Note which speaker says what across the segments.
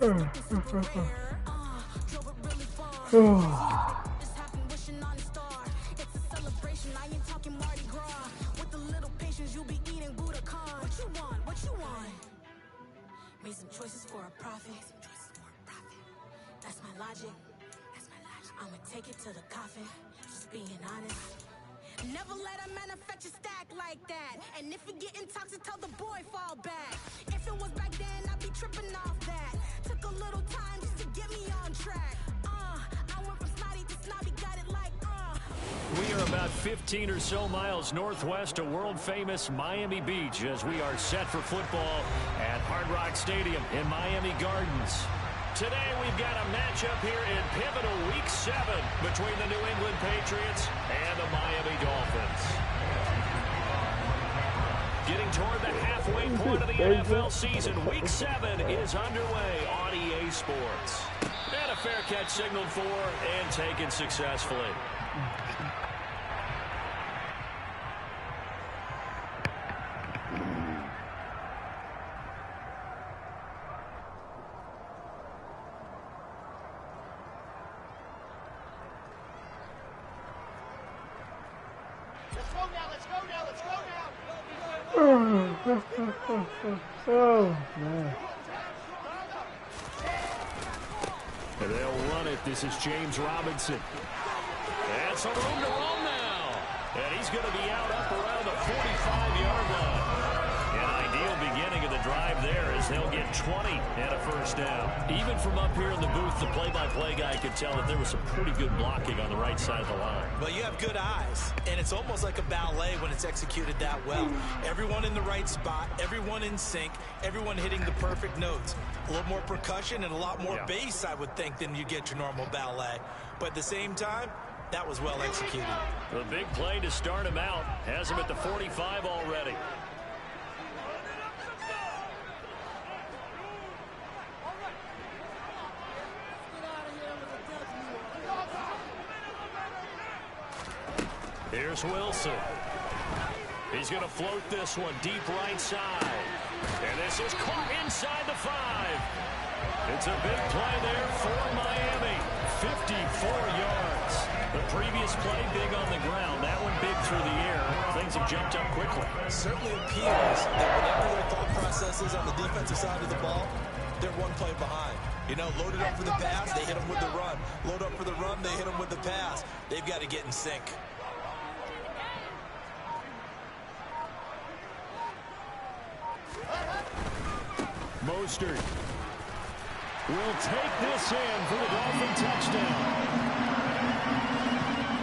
Speaker 1: Made some choices for a profit. That's my logic. I'ma take it to the coffin. Just being honest. Never let a manufacture stack like that. And if it getting toxic, tell the boy fall back. If it was back then, I'd be tripping off that. Took a little time just to get me on track. I went from snotty to snobby, got it like
Speaker 2: We are about 15 or so miles northwest of world-famous Miami Beach as we are set for football at Hard Rock Stadium in Miami Gardens. Today we've got a matchup here in pivotal Week 7 between the New England Patriots and the Miami Dolphins. Getting toward the halfway point of the NFL season, Week 7 is underway on EA Sports. And a fair catch signaled for and taken successfully.
Speaker 3: Oh, man.
Speaker 2: They'll run it. This is James Robinson. And some room to roll now. And he's going to be out up around the 45-yard line. An ideal beginning of the drive there as they'll get 20 and a first down. Even from up here in the booth, the play-by-play guy could tell that there was some pretty good blocking on the right side of the line.
Speaker 4: Well, you have good eyes, and it's almost like a ballet when it's executed that well. Everyone in the right spot, everyone in sync, everyone hitting the perfect notes. A little more percussion and a lot more bass, I would think, than you get your normal ballet. But at the same time, that was well executed.
Speaker 2: The big play to start him out has him at the 45 already. Here's Wilson. He's going to float this one deep right side. And this is caught inside the 5. It's a big play there for Miami. 54 yards. The previous play big on the ground. That one big through the air. Things have jumped up quickly.
Speaker 4: It certainly appears that whatever their thought process is on the defensive side of the ball, they're one play behind. You know, loaded up for the pass, they hit them with the run. Load up for the run, they hit them with the pass. They've got to get in sync.
Speaker 2: Mostert will take this in for the Dolphin touchdown.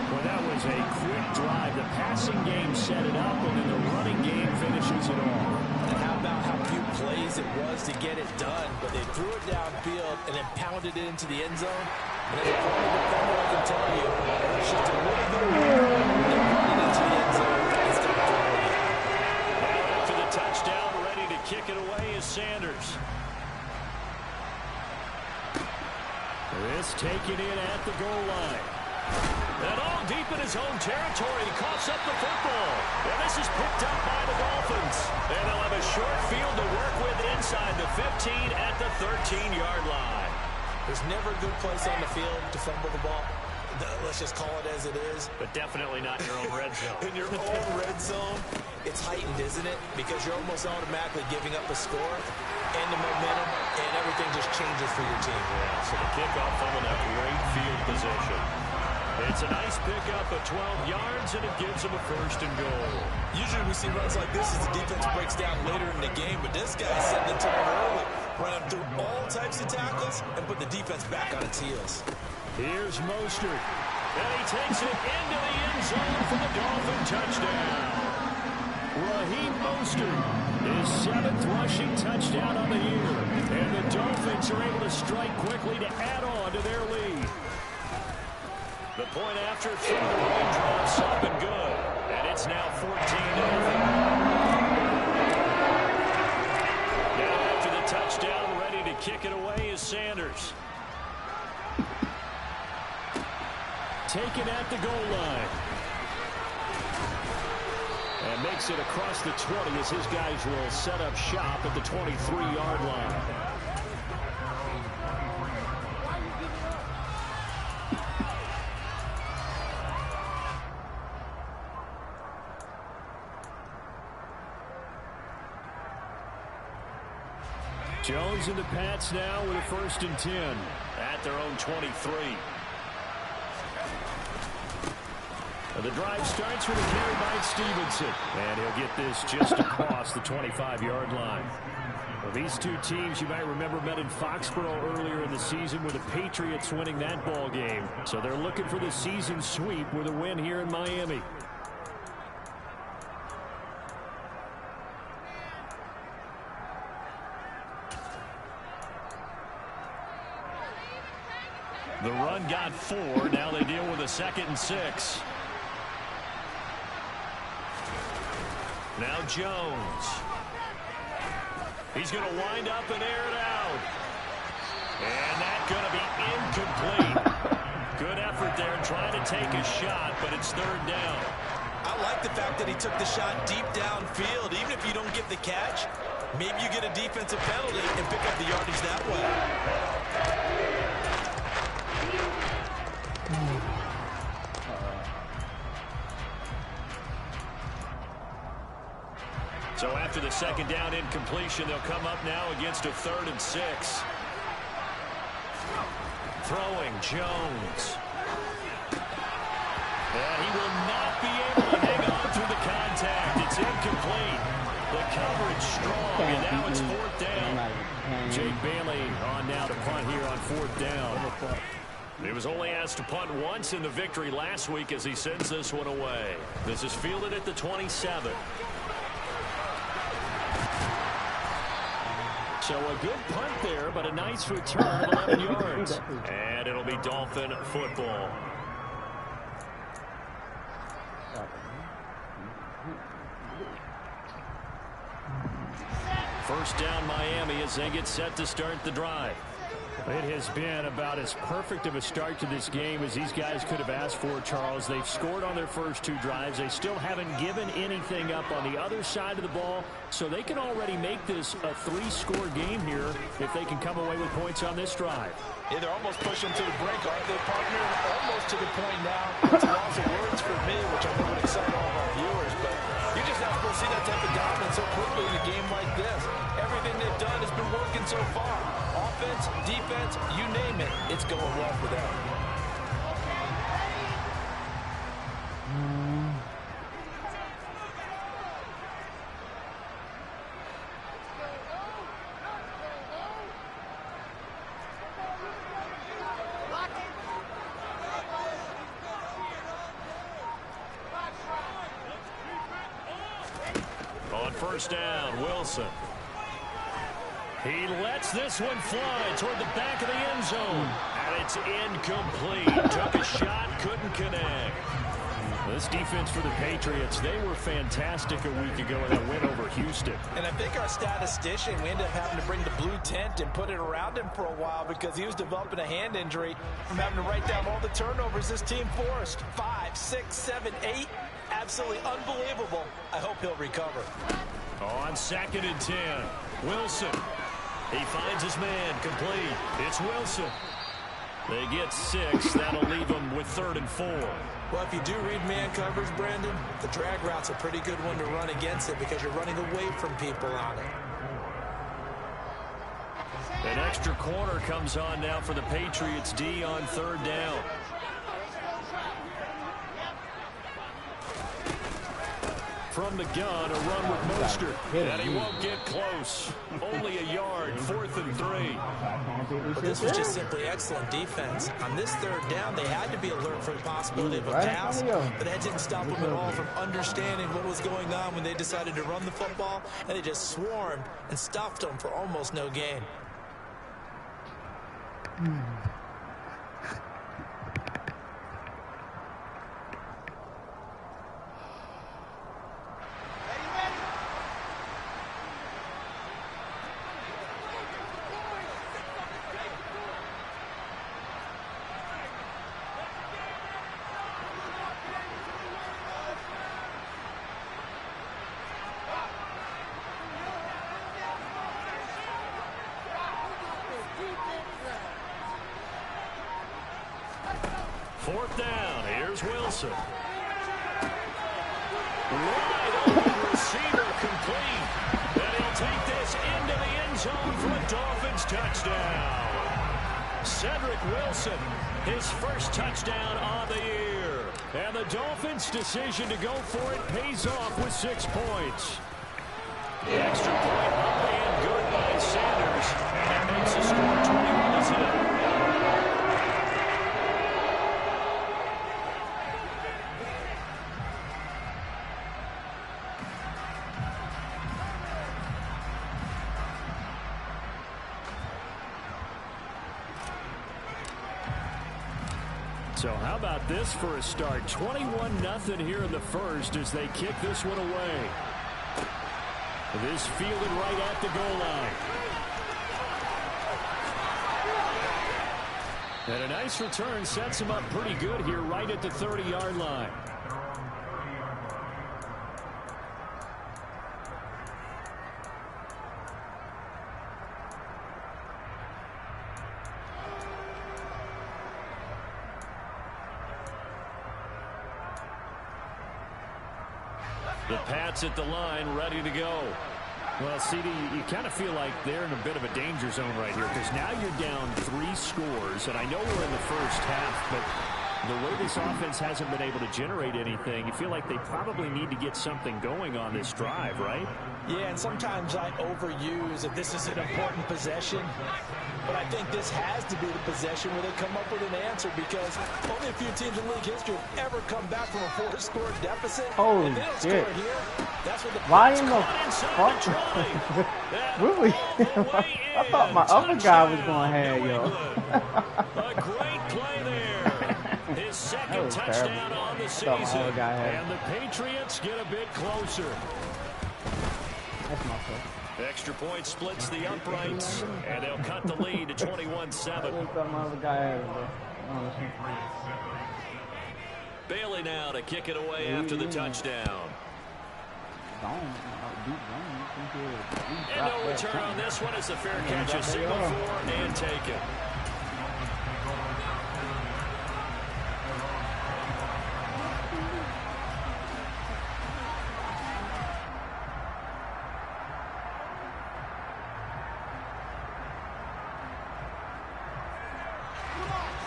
Speaker 2: Well, that was a quick drive. The passing game set it up, and then the running game finishes it off.
Speaker 4: And how about how few plays it was to get it done, but they threw it downfield and then pounded it into the end zone. And as a former defender, I can tell you, it's just a little bit of work, and then run it into the end zone instead of throwing it.
Speaker 2: And after the touchdown, ready to kick it away is Sanders. This taken in at the goal line. And all deep in his own territory, he coughs up the football. And this is picked up by the Dolphins. And they'll have a short field to work with inside the 15 at the 13-yard line.
Speaker 4: There's never a good place on the field to fumble the ball. Let's just call it as it is.
Speaker 2: But definitely not in your own red zone.
Speaker 4: In your own red zone, it's heightened, isn't it? Because you're almost automatically giving up a score and the momentum, and everything just changes for your team.
Speaker 2: Yeah, so the kickoff from a great field position. It's a nice pickup of 12 yards, and it gives them a first and goal.
Speaker 4: Usually we see runs like this as the defense breaks down later in the game, but this guy's setting the tone early, running through all types of tackles and put the defense back on its heels.
Speaker 2: Here's Mostert, and he takes it into the end zone for the Dolphin touchdown. Raheem Mostert, his 7th rushing touchdown on the year, and the Dolphins are able to strike quickly to add on to their lead. The point after through the raindrops up and good, and it's now 14-0. Now after the touchdown, ready to kick it away is Sanders. Taken at the goal line. And makes it across the 20 as his guys will set up shop at the 23-yard line. Jones and the Pats now with a 1st and 10 at their own 23. The drive starts with a carry by Stevenson, and he'll get this just across the 25-yard line. Well, these two teams, you might remember, met in Foxborough earlier in the season with the Patriots winning that ball game. So they're looking for the season sweep with a win here in Miami. The run got 4. Now they deal with a 2nd and 6. Now Jones. He's going to wind up and air it out. And that's going to be incomplete. Good effort there trying to take a shot, but it's 3rd down.
Speaker 4: I like the fact that he took the shot deep downfield. Even if you don't get the catch, maybe you get a defensive penalty and pick up the yardage that way.
Speaker 2: So after the 2nd down incompletion, they'll come up now against a 3rd and 6. Throwing Jones. And he will not be able to hang on through the contact. It's incomplete. The coverage strong, and now it's 4th down. Jake Bailey on now to punt here on 4th down. He was only asked to punt once in the victory last week as he sends this one away. This is fielded at the 27. So a good punt there, but a nice return of 11 yards. And it'll be Dolphin football. First down Miami as they get set to start the drive. It has been about as perfect of a start to this game as these guys could have asked for, Charles. They've scored on their first 2 drives. They still haven't given anything up on the other side of the ball, so they can already make this a 3-score game here if they can come away with points on this drive.
Speaker 4: Yeah, they're almost pushing to the brink, aren't they, partner? Almost to the point now. It's a loss of words for me, which I know would excite all of our viewers, but you just not supposed to see that type of dominance so quickly in a game like this. Everything they've done has been working so far. Offense, defense, you name it, it's going well for them.
Speaker 2: On first down, Wilson. He lets this one fly toward the back of the end zone. And it's incomplete. Took a shot, couldn't connect. This defense for the Patriots, they were fantastic a week ago in that win over Houston.
Speaker 4: And I think our statistician, we ended up having to bring the blue tent and put it around him for a while because he was developing a hand injury from having to write down all the turnovers this team forced. 5, 6, 7, 8. Absolutely unbelievable. I hope he'll recover.
Speaker 2: On 2nd and 10, Wilson. He finds his man complete. It's Wilson. They get 6. That'll leave them with 3rd and 4.
Speaker 4: Well, if you do read man coverage, Brandon, the drag route's a pretty good one to run against it because you're running away from people on it.
Speaker 2: An extra corner comes on now for the Patriots D on 3rd down. From the gun, a run with Mostert. And he won't get close. Only a yard, 4th and 3.
Speaker 4: But this was just simply excellent defense. On this 3rd down, they had to be alert for the possibility of a pass, but that didn't stop them at all from understanding what was going on when they decided to run the football, and they just swarmed and stuffed them for almost no gain.
Speaker 2: Fourth down. Here's Wilson. Wide open receiver complete. And he'll take this into the end zone for a Dolphins touchdown. Cedric Wilson, his first touchdown on the year. And the Dolphins' decision to go for it pays off with 6 points. The extra point up and good by Sanders. And makes the score 21-10. So how about this for a start? 21-0 here in the first as they kick this one away. This fielded right at the goal line. And a nice return sets him up pretty good here right at the 30-yard line. The Pats at the line, ready to go. Well, CD, you kind of feel like they're in a bit of a danger zone right here because now you're down 3 scores, and I know we're in the first half, but the way this offense hasn't been able to generate anything, you feel like they probably need to get something going on this drive, right?
Speaker 4: Yeah, and sometimes I overuse that this is an important possession, but I think this has to be the possession where they come up with an answer because only a few teams in league history have ever come back from a 4-score deficit.
Speaker 3: Holy
Speaker 4: and they don't
Speaker 3: shit.
Speaker 4: score here. That's what the
Speaker 3: Why in the fuck? Really? I thought my other guy was going to have, yo.
Speaker 2: A great play there. His second touchdown on the season. And the Patriots get a bit closer.
Speaker 3: That's my fault.
Speaker 2: Extra point splits the uprights, and they'll cut the lead to 21-7. Bailey now to kick it away after the touchdown. And no return on this one as the fair catch is signaled for and taken.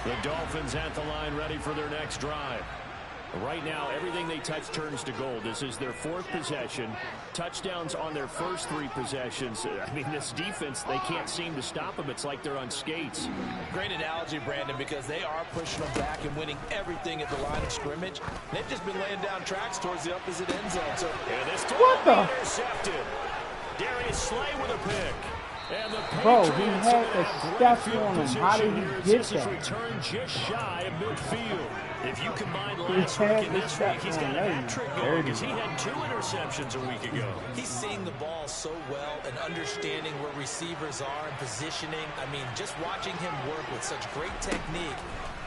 Speaker 2: The Dolphins at the line ready for their next drive. Right now, everything they touch turns to gold. This is their 4th possession. Touchdowns on their first 3 possessions. I mean, this defense, they can't seem to stop them. It's like they're on skates.
Speaker 4: Great analogy, Brandon, because they are pushing them back and winning everything at the line of scrimmage. They've just been laying down tracks towards the opposite end zone. So,
Speaker 2: and this throw intercepted. Darius Slay with a pick. And the
Speaker 3: Bro, he had a step on him. How did he get that?
Speaker 2: Return just shy of midfield. If you combine last week and this week, he's got a hat-trick going because he had 2 interceptions a week ago.
Speaker 4: He's seeing the ball so well and understanding where receivers are and positioning. I mean, just watching him work with such great technique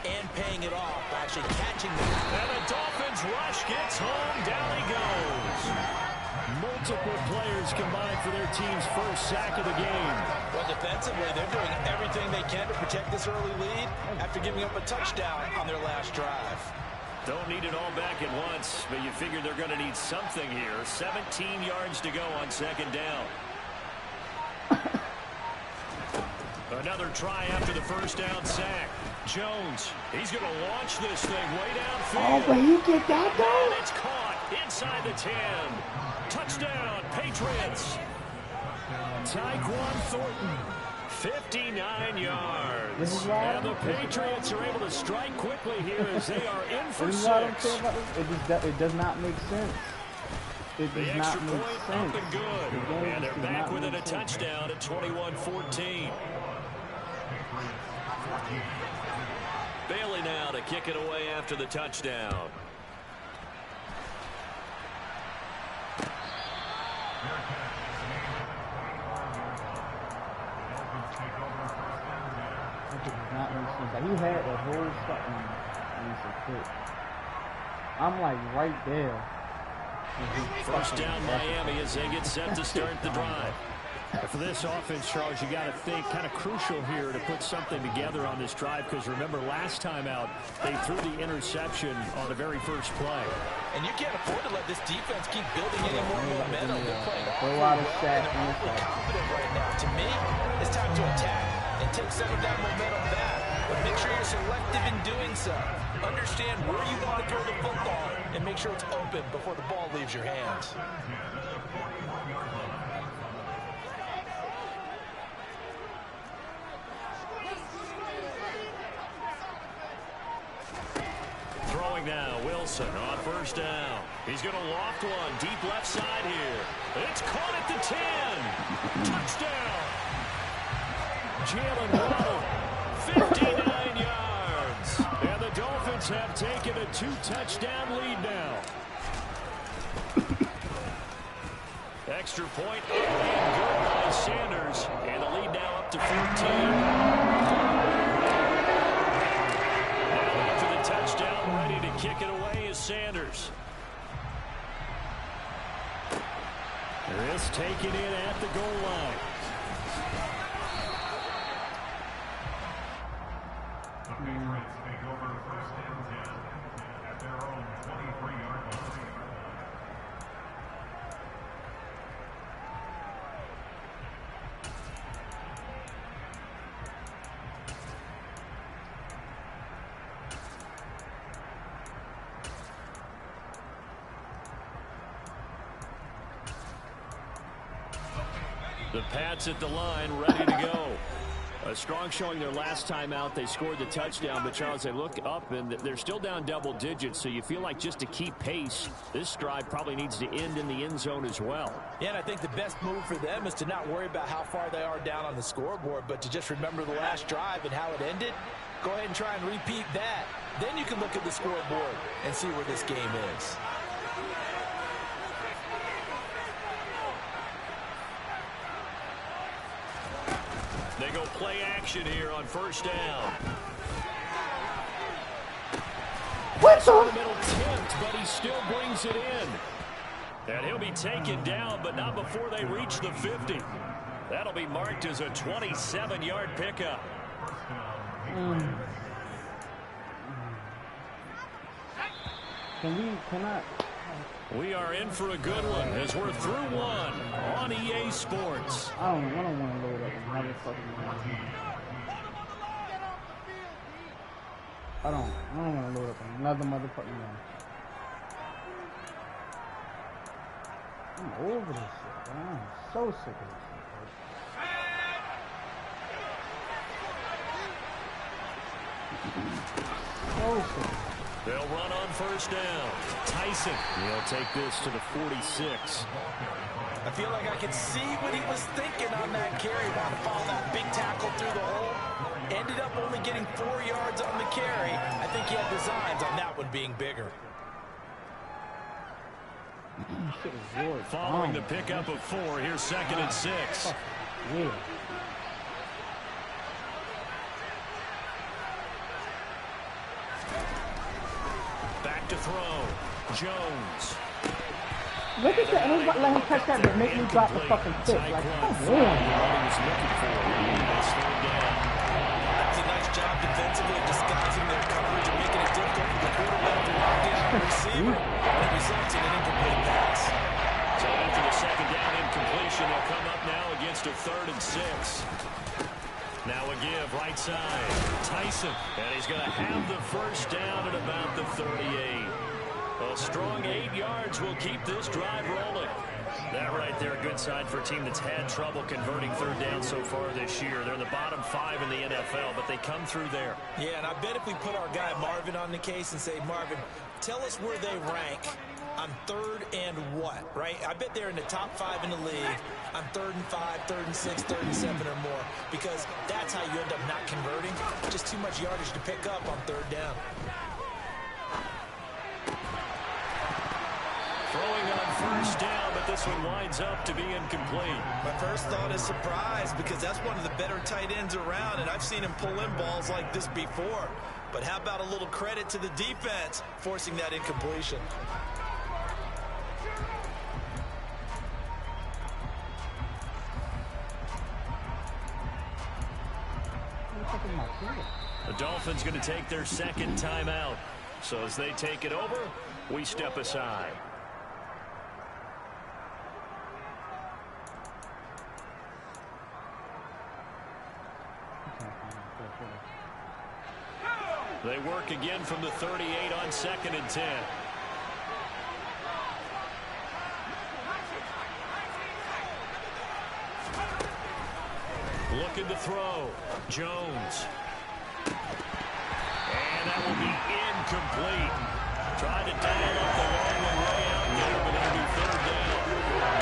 Speaker 4: and paying it off, actually catching the ball.
Speaker 2: And the Dolphins rush gets home. Down he goes. Multiple players combined for their team's first sack of the game.
Speaker 4: Well, defensively, they're doing everything they can to protect this early lead after giving up a touchdown on their last drive.
Speaker 2: Don't need it all back at once, but you figure they're going to need something here. 17 yards to go on second down. Another try after the first down sack. Jones, he's going to launch this thing way downfield.
Speaker 3: Oh, but he get that, though?
Speaker 2: And it's caught inside the 10. Touchdown, Patriots. Tyquan Thornton, 59 yards. And the Patriots are able to strike quickly here as they are in for 6.
Speaker 3: It does not make sense. It does not make sense.
Speaker 2: Up and good. And they're back within a touchdown at 21-14. Bailey now to kick it away after the touchdown.
Speaker 3: He had a whole something. I'm like right there.
Speaker 2: First down Miami as they get set to start the drive. For this offense, Charles, you got to think kind of crucial here to put something together on this drive because remember last time out they threw the interception on the very first play.
Speaker 4: And you can't afford to let this defense keep building any more momentum. They're playing
Speaker 3: a lot of sacks.
Speaker 4: They're confident right now. To me, it's time to to attack and take some of that momentum back. But make sure you're selective in doing so. Understand where you want to throw the football and make sure it's open before the ball leaves your hands.
Speaker 2: Throwing now, Wilson on first down. He's going to loft one deep left side here. It's caught at the 10. Touchdown. Jalen Waddle, 59 yards. And the Dolphins have taken a 2-touchdown lead now. Extra point up and good by Sanders. And the lead now up to 14. Touchdown, ready to kick it away is Sanders. This taken in at the goal line.
Speaker 5: The Patriots take over first and 10 at their own 23-yard line.
Speaker 2: The Pats at the line, ready to go. A strong showing their last time out. They scored the touchdown, but Charles, they look up and they're still down double digits, so you feel like just to keep pace, this drive probably needs to end in the end zone as well.
Speaker 4: Yeah, and I think the best move for them is to not worry about how far they are down on the scoreboard, but to just remember the last drive and how it ended. Go ahead and try and repeat that. Then you can look at the scoreboard and see where this game is.
Speaker 2: They go play action here on first down.
Speaker 3: What's
Speaker 2: the
Speaker 3: on?
Speaker 2: middle attempt, but he still brings it in. And he'll be taken down, but not before they reach the 50. That'll be marked as a 27-yard pickup. We are in for a good one as we're through one on EA Sports.
Speaker 3: I don't want to load up another fucking game. I don't want to load up another motherfucking game. I'm over this shit, man. I'm so sick of this shit, bro. So sick of it.
Speaker 2: They'll run on first down. Tyson, he'll take this to the 46.
Speaker 4: I feel like I can see what he was thinking on that carry. About to follow that big tackle through the hole. Ended up only getting 4 yards on the carry. I think he had designs on that one being bigger.
Speaker 2: Following the pickup of 4, here's 2nd and 6.
Speaker 3: Yeah.
Speaker 2: Back to throw. Jones.
Speaker 3: Look at that. Let him catch that, but make me drop the fucking stick. Like, come on.
Speaker 4: That's a nice job defensively of disguising their coverage and making it difficult for the quarterback to lock in on the receiver. And it results in an incomplete pass.
Speaker 2: So after the second down incompletion, they'll come up now against a 3rd and 6. Now a give, right side. Tyson, and he's going to have the first down at about the 38. A strong 8 yards will keep this drive rolling. That right there, a good sign for a team that's had trouble converting 3rd down so far this year. They're in the bottom 5 in the NFL, but they come through there.
Speaker 4: Yeah, and I bet if we put our guy Marvin on the case and say, Marvin, tell us where they rank on 3rd and what, right? I bet they're in the top 5 in the league on 3rd and 5, 3rd and 6, 3rd and 7 or more, because that's how you end up not converting. Just too much yardage to pick up on 3rd down.
Speaker 2: Throwing on first down, but this one winds up to be incomplete.
Speaker 4: My first thought is surprise, because that's one of the better tight ends around, and I've seen him pull in balls like this before. But how about a little credit to the defense forcing that incompletion?
Speaker 2: The Dolphins going to take their 2nd timeout. So as they take it over, we step aside. They work again from the 38 on 2nd and 10. Looking to throw. Jones. And that will be incomplete. Tried to dial up the long way out there, but it'll be 3rd down.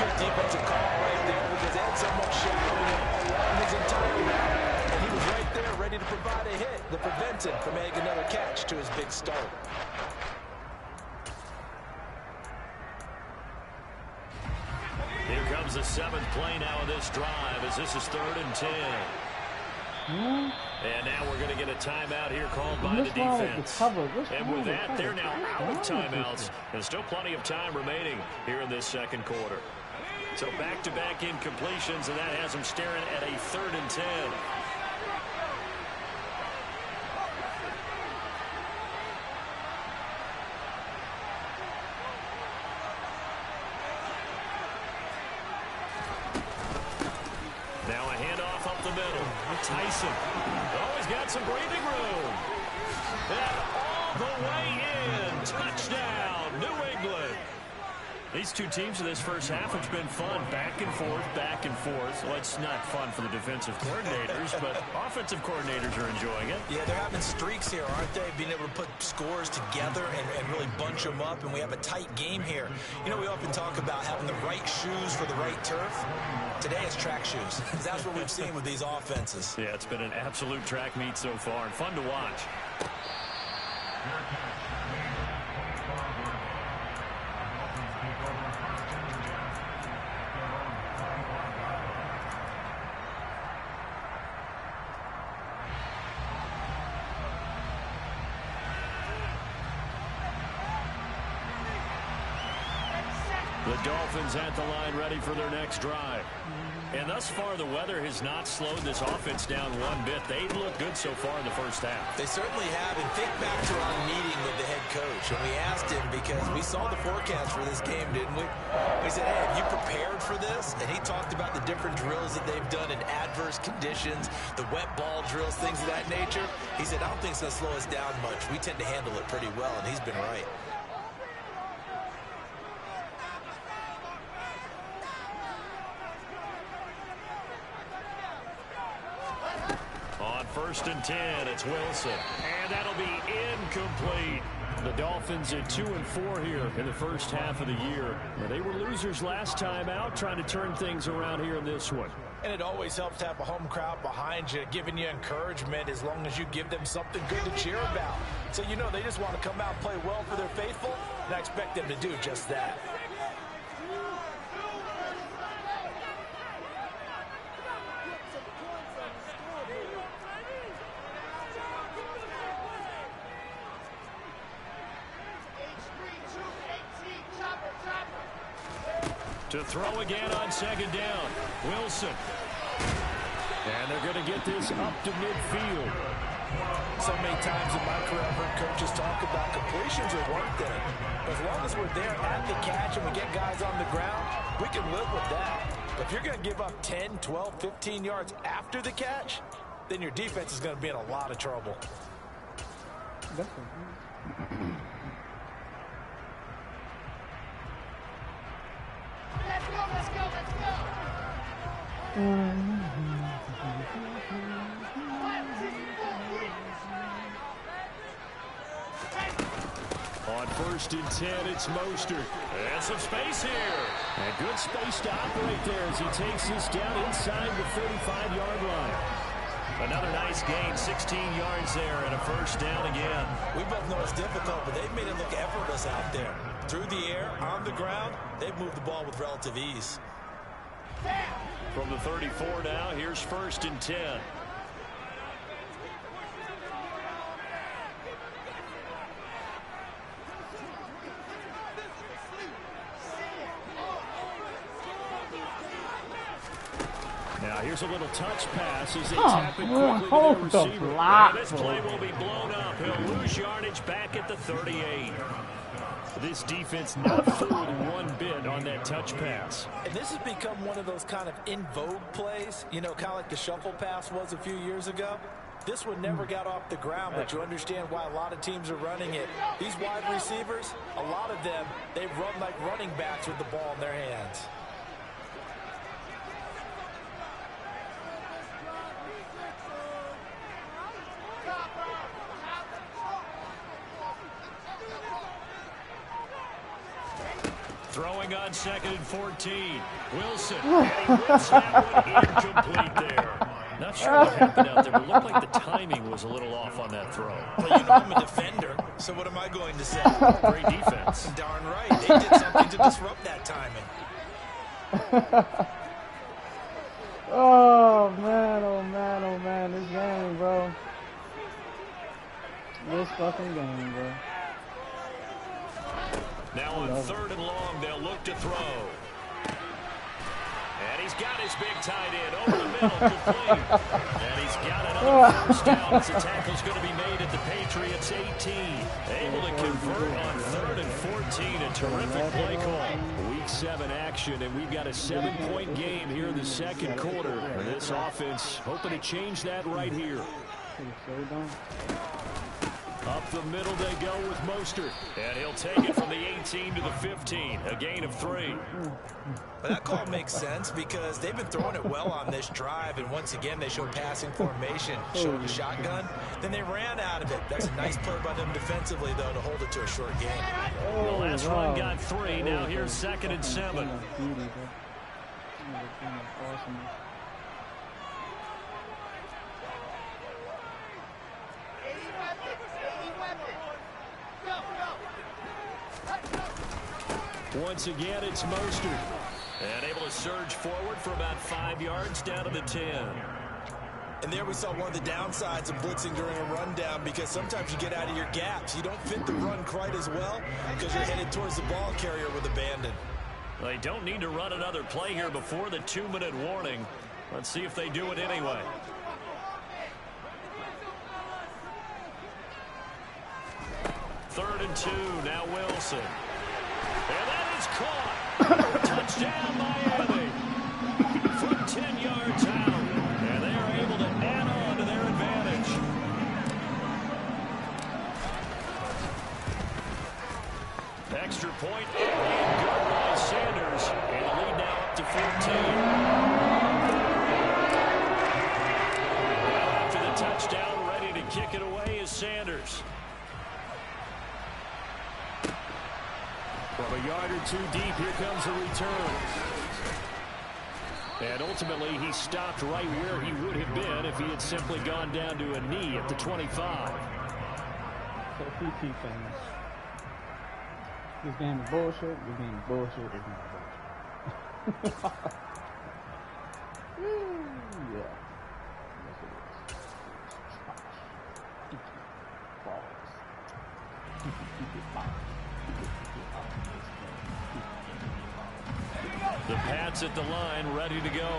Speaker 4: Good defensive call right there because they had someone shadowing him along his entire route. And he was right there ready to provide a hit that prevents him from making another catch to his big start.
Speaker 2: Here comes the 7th play now of this drive as this is 3rd and 10. And now we're going to get a timeout here called by the defense. And with that, they're now out of timeouts. There's still plenty of time remaining here in this 2nd quarter. So back-to-back incompletions, and that has them staring at a 3rd and 10. Now a handoff up the middle. Tyson. Oh, he's got some breathing room. And all the way in. Touchdown, New England. These two teams in this first half have been fun. Back and forth, back and forth. Well, it's not fun for the defensive coordinators, but offensive coordinators are enjoying it.
Speaker 4: Yeah, they're having streaks here, aren't they? Being able to put scores together and really bunch them up, and we have a tight game here. You know, we often talk about having the right shoes for the right turf. Today it's track shoes. That's what we've seen with these offenses.
Speaker 2: Yeah, it's been an absolute track meet so far and fun to watch. The Dolphins at the line ready for their next drive. And thus far, the weather has not slowed this offense down one bit. They've looked good so far in the first half.
Speaker 4: They certainly have. And think back to our meeting with the head coach. And we asked him because we saw the forecast for this game, didn't we? We said, hey, have you prepared for this? And he talked about the different drills that they've done in adverse conditions, the wet ball drills, things of that nature. He said, I don't think it's going to slow us down much. We tend to handle it pretty well, and he's been right.
Speaker 2: On 1st and 10, it's Wilson. And that'll be incomplete. The Dolphins at 2-4 here in the first half of the year. They were losers last time out, trying to turn things around here in this one.
Speaker 4: And it always helps to have a home crowd behind you, giving you encouragement as long as you give them something good to cheer about. So you know they just want to come out and play well for their faithful, and I expect them to do just that.
Speaker 2: To throw again on 2nd down. Wilson. And they're going to get this up to midfield.
Speaker 4: So many times in my career, I've heard coaches talk about completions are one thing. But as long as we're there at the catch and we get guys on the ground, we can live with that. But if you're going to give up 10, 12, 15 yards after the catch, then your defense is going to be in a lot of trouble.
Speaker 1: Let's go.
Speaker 2: On 1st and 10, it's Mostert. And some space here. And good space to operate there as he takes this down inside the 35-yard line. Another nice gain, 16 yards there, and a 1st down again.
Speaker 4: We both know it's difficult, but they've made it look effortless out there. Through the air, on the ground, they've moved the ball with relative ease.
Speaker 2: From the 34 now, here's 1st and 10. Now here's a little touch pass as they tap it quickly to their receiver. And this play will be blown up. He'll lose yardage back at the 38. This defense not fooled one bit on that touch pass.
Speaker 4: And this has become one of those kind of in vogue plays, you know, kind of like the shuffle pass was a few years ago. This one never got off the ground, but you understand why a lot of teams are running it. These wide receivers, a lot of them, they run like running backs with the ball in their hands.
Speaker 2: Throwing on 2nd and 14. Wilson. And he whips that one incomplete there. Not sure what happened out there, but it looked like the timing was a little off on that throw.
Speaker 4: Well, you know I'm a defender, so what am I going to say?
Speaker 2: Great defense.
Speaker 4: Darn right. They did something to disrupt that timing.
Speaker 3: Oh, man, oh, man, oh, man. This game, bro. This fucking game, bro.
Speaker 2: Now on 3rd and long, they'll look to throw. And he's got his big tight end over the middle, complete. And he's got another first down as the tackle's going to be made at the Patriots 18. Able to convert on 3rd and 14. A terrific play call. Week 7 action, and we've got a 7-point game here in the second quarter. And this offense hoping to change that right here. Up the middle they go with Mostert. And he'll take it from the 18 to the 15. A gain of 3.
Speaker 4: But that call makes sense because they've been throwing it well on this drive. And once again, they showed passing formation, showed the shotgun. Then they ran out of it. That's a nice play by them defensively, though, to hold it to a short game.
Speaker 2: The last run got 3. Now here's 2nd and 7. Once again, it's Mostert. And able to surge forward for about 5 yards down to the 10.
Speaker 4: And there we saw one of the downsides of blitzing during a rundown because sometimes you get out of your gaps. You don't fit the run quite as well because you're headed towards the ball carrier with abandon.
Speaker 2: They don't need to run another play here before the 2-minute warning. Let's see if they do it anyway. Third and 2, now Wilson. And that is caught. Touchdown, Miami. From 10 yards out. And they are able to add on to their advantage. Extra point early and good by Sanders. And the lead now up to 14. Now after the touchdown, ready to kick it away is Sanders. From a yard or 2 deep, here comes a return. And ultimately, he stopped right where he would have been if he had simply gone down to a knee at the 25.
Speaker 3: So PT fans. This game is bullshit. This game is bullshit. This game is bullshit. Yeah. Yes, it is.
Speaker 2: The Pats at the line, ready to go.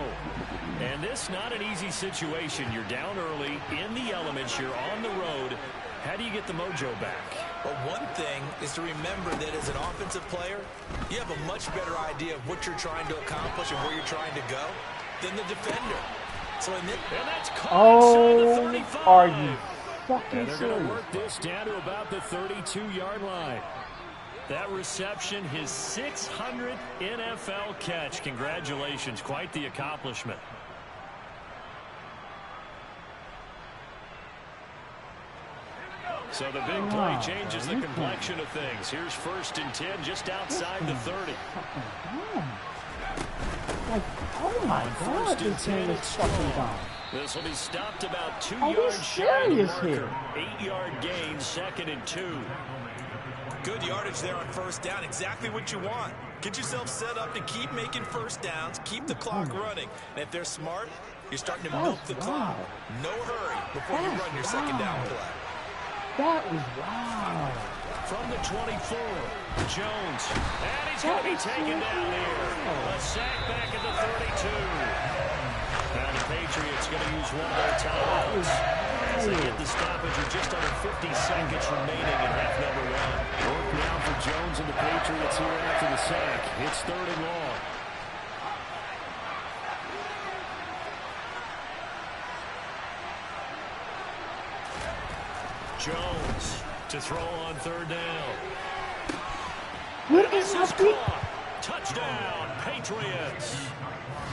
Speaker 2: And this not an easy situation. You're down early, in the elements, you're on the road. How do you get the mojo back?
Speaker 4: Well, one thing is to remember that as an offensive player, you have a much better idea of what you're trying to accomplish and where you're trying to go than the defender. So in this,
Speaker 2: and that's caught inside the 35.
Speaker 3: Are you fucking
Speaker 2: and they're
Speaker 3: serious?
Speaker 2: going to work this down to about the 32-yard line. That reception, his 600th NFL catch. Congratulations. Quite the accomplishment. So the big play changes the complexion of things. Here's 1st and 10 just outside the 30.
Speaker 3: Like, oh my God, this game is fucking dumb.
Speaker 2: This will be stopped about 2 yards shy of the marker. 8-yard gain, 2nd and 2.
Speaker 4: Good yardage there on 1st down. Exactly what you want. Get yourself set up to keep making 1st downs, keep the clock running. And if they're smart, you're starting to milk the clock. No hurry before you run your 2nd down play.
Speaker 3: That was wow.
Speaker 2: From the 24, Jones. And he's going to be taken down here. A sack back at the 32. Now the Patriots going to use one of their timeouts as they get the stoppage with just under 50 seconds remaining in half number 1. Work now for Jones and the Patriots here after the sack. It's 3rd and long. Jones to throw on third down.
Speaker 3: What
Speaker 2: This
Speaker 3: is
Speaker 2: is
Speaker 3: happening?
Speaker 2: caught. Touchdown, Patriots.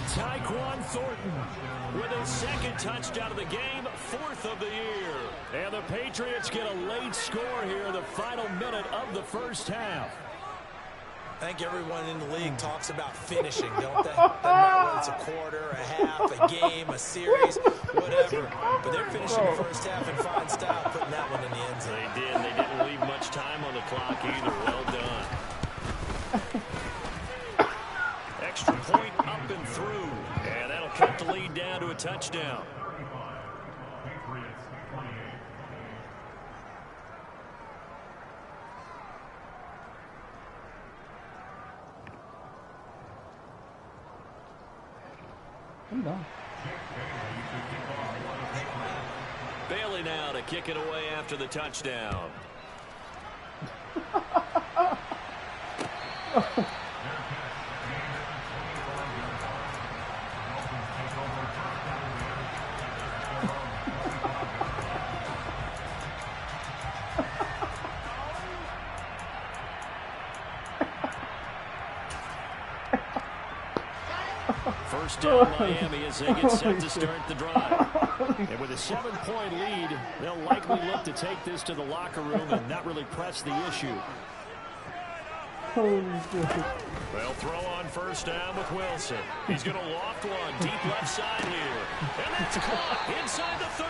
Speaker 2: Tyquan Thornton with his second touchdown of the game, 4th of the year. And the Patriots get a late score here in the final minute of the first half.
Speaker 4: I think everyone in the league talks about finishing, don't they? Doesn't matter whether it's a quarter, a half, a game, a series, whatever. But they're finishing the first half in fine style, putting that one in the end zone.
Speaker 2: They did. They didn't leave much time on the clock either. Well done. Extra point up and through. And that'll cut the lead down to a touchdown.
Speaker 5: Patriots 28.
Speaker 3: I'm done.
Speaker 2: Bailey now to kick it away after the touchdown. First down Miami as they get set to start the drive. And with a 7-point lead, they'll likely look to take this to the locker room and not really press the issue.
Speaker 3: Holy shit.
Speaker 2: They'll throw on first down with Wilson. He's going to loft one deep left side here. And that's caught inside the 30.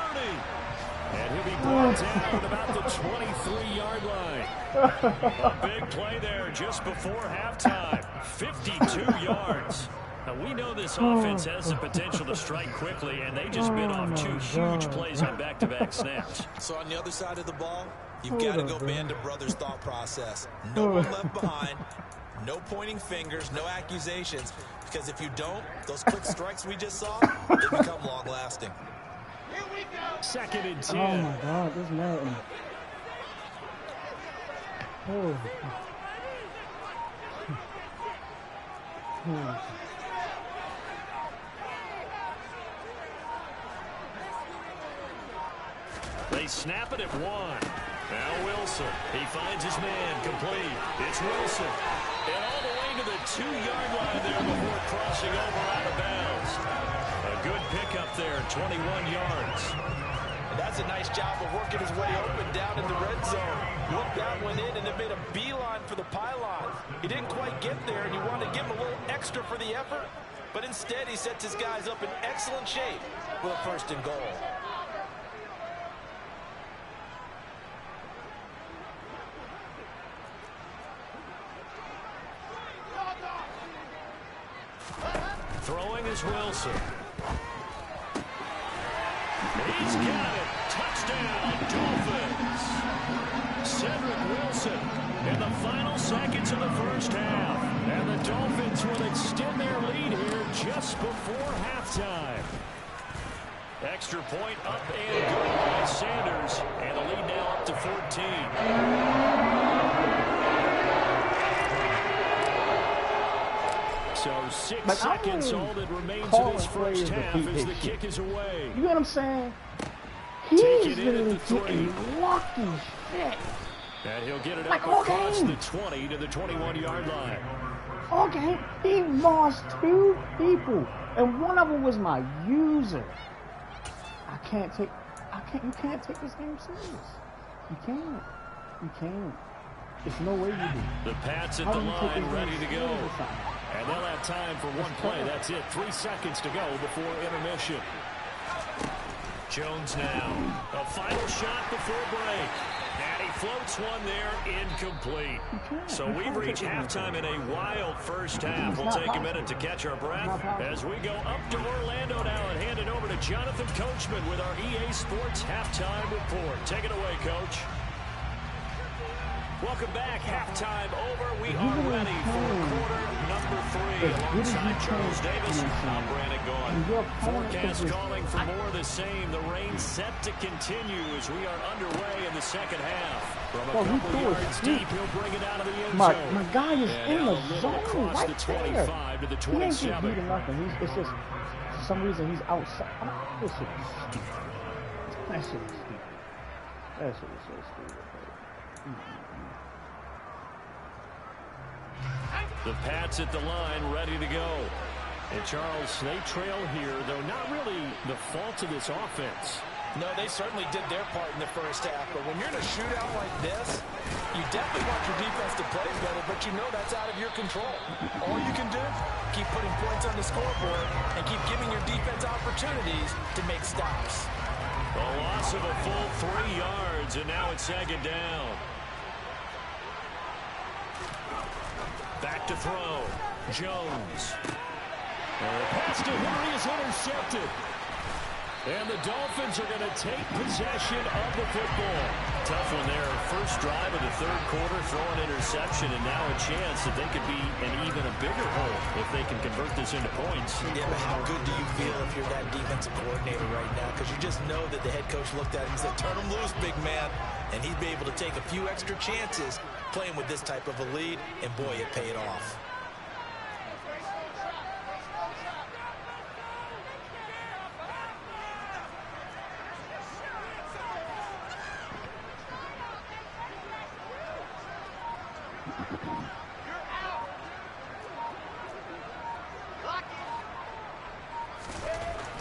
Speaker 2: And he'll be brought down at about the 23-yard line. A big play there just before halftime. 52 yards. Now, we know this offense has the potential to strike quickly, and they just bit off 2 huge plays on back-to-back snaps.
Speaker 4: So on the other side of the ball, you've got to go band of brothers thought process. No one left behind, no pointing fingers, no accusations, because if you don't, those quick strikes we just saw, they become long-lasting.
Speaker 2: 2nd and 10.
Speaker 3: Oh my God, this man. Oh.
Speaker 2: They snap it at 1. Now Wilson. He finds his man complete. It's Wilson. And all the way to the 2-yard line there before crossing over out of bounds. A good pickup there, 21 yards.
Speaker 4: And that's a nice job of working his way open down in the red zone. Looked that one in and then made a beeline for the pylon. He didn't quite get there, and you wanted to give him a little extra for the effort. But instead, he sets his guys up in excellent shape with a 1st and goal.
Speaker 2: Throwing is Wilson. He's got it. Touchdown, Dolphins. Cedric Wilson in the final seconds of the first half. And the Dolphins will extend their lead here just before halftime. Extra point up and good by Sanders. And the lead now up to 14. So 6 seconds all that remains in this first half as the kick is away.
Speaker 3: You know what I'm saying? He's literally getting lucky shit.
Speaker 2: And he'll get it
Speaker 3: Like
Speaker 2: up across the 20 to the 21-yard line.
Speaker 3: Okay, he lost 2 people, and one of them was my user. You can't take this game serious. You can't. There's no way you do.
Speaker 2: The Pats at the line ready to go. And they'll have time for one play. That's it. 3 seconds to go before intermission. Jones now. A final shot before break. And he floats one there, incomplete. So we've reached halftime in a wild first half. We'll take a minute to catch our breath as we go up to Orlando now and hand it over to Jonathan Coachman with our EA Sports Halftime Report. Take it away, Coach. Welcome back. Halftime over. We are ready for quarter number 3. Alongside Charles Davis, I'm Brandon Gaughan. Forecast calling for more of the same. The rain set to continue as we are underway in the second half. From a couple yards deep, he'll bring it out of the end zone.
Speaker 3: My guy is in the zone
Speaker 2: across
Speaker 3: right
Speaker 2: the 25 to the 27.
Speaker 3: He ain't just beating nothing. It's just, for some reason, he's outside. This shit is stupid. That shit is stupid. That shit was so stupid.
Speaker 2: The Pats at the line, ready to go. And Charles, they trail here, though not really the fault of this offense.
Speaker 4: No, they certainly did their part in the first half. But when you're in a shootout like this, you definitely want your defense to play better, but you know that's out of your control. All you can do, keep putting points on the scoreboard and keep giving your defense opportunities to make stops.
Speaker 2: A loss of a full 3 yards, and now it's second down. Back to throw. Jones. Pass to Henry is intercepted. And the Dolphins are going to take possession of the football. Tough one there. First drive of the third quarter, throw an interception, and now a chance that they could be in even a bigger hole if they can convert this into points.
Speaker 4: Yeah, but how good do you feel if you're that defensive coordinator right now? Because you just know that the head coach looked at him and said, turn him loose, big man. And he'd be able to take a few extra chances playing with this type of a lead, and boy, it paid off.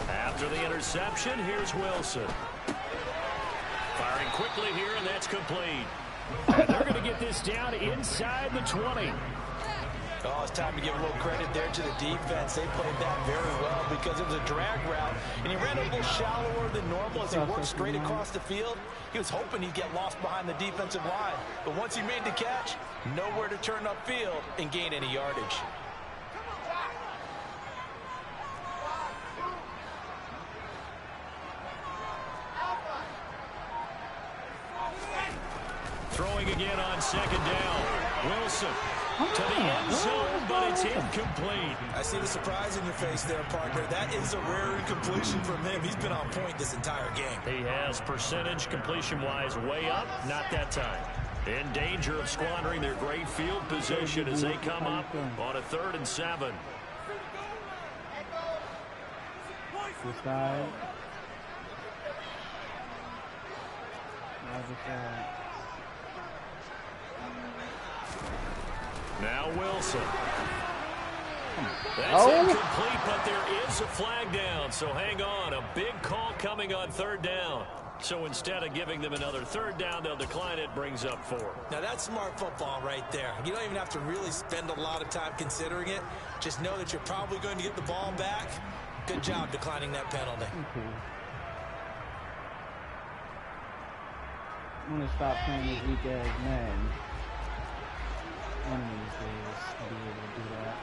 Speaker 2: After the interception, here's Wilson. Firing quickly here, and that's complete. And they're going to get this down inside the 20.
Speaker 4: Oh, it's time to give a little credit there to the defense. They played that very well because it was a drag route, and he ran a little shallower than normal as he worked straight across the field. He was hoping he'd get lost behind the defensive line, but once he made the catch, nowhere to turn upfield and gain any yardage.
Speaker 2: Throwing again on second down. Wilson to the end zone, but it's incomplete.
Speaker 4: I see the surprise in your face there, partner. That is a rare incompletion from him. He's been on point this entire game.
Speaker 2: He has percentage completion-wise way up, not that time. In danger of squandering their great field position as they come up on a 3rd and 7.
Speaker 3: This side.
Speaker 2: Now Wilson. That's incomplete, but there is a flag down, so hang on. A big call coming on 3rd down. So instead of giving them another 3rd down, they'll decline it, brings up 4.
Speaker 4: Now that's smart football right there. You don't even have to really spend a lot of time considering it. Just know that you're probably going to get the ball back. Good job declining that penalty.
Speaker 3: I'm going to stop playing this weak-ass man. One of these days, I'll be able to do that.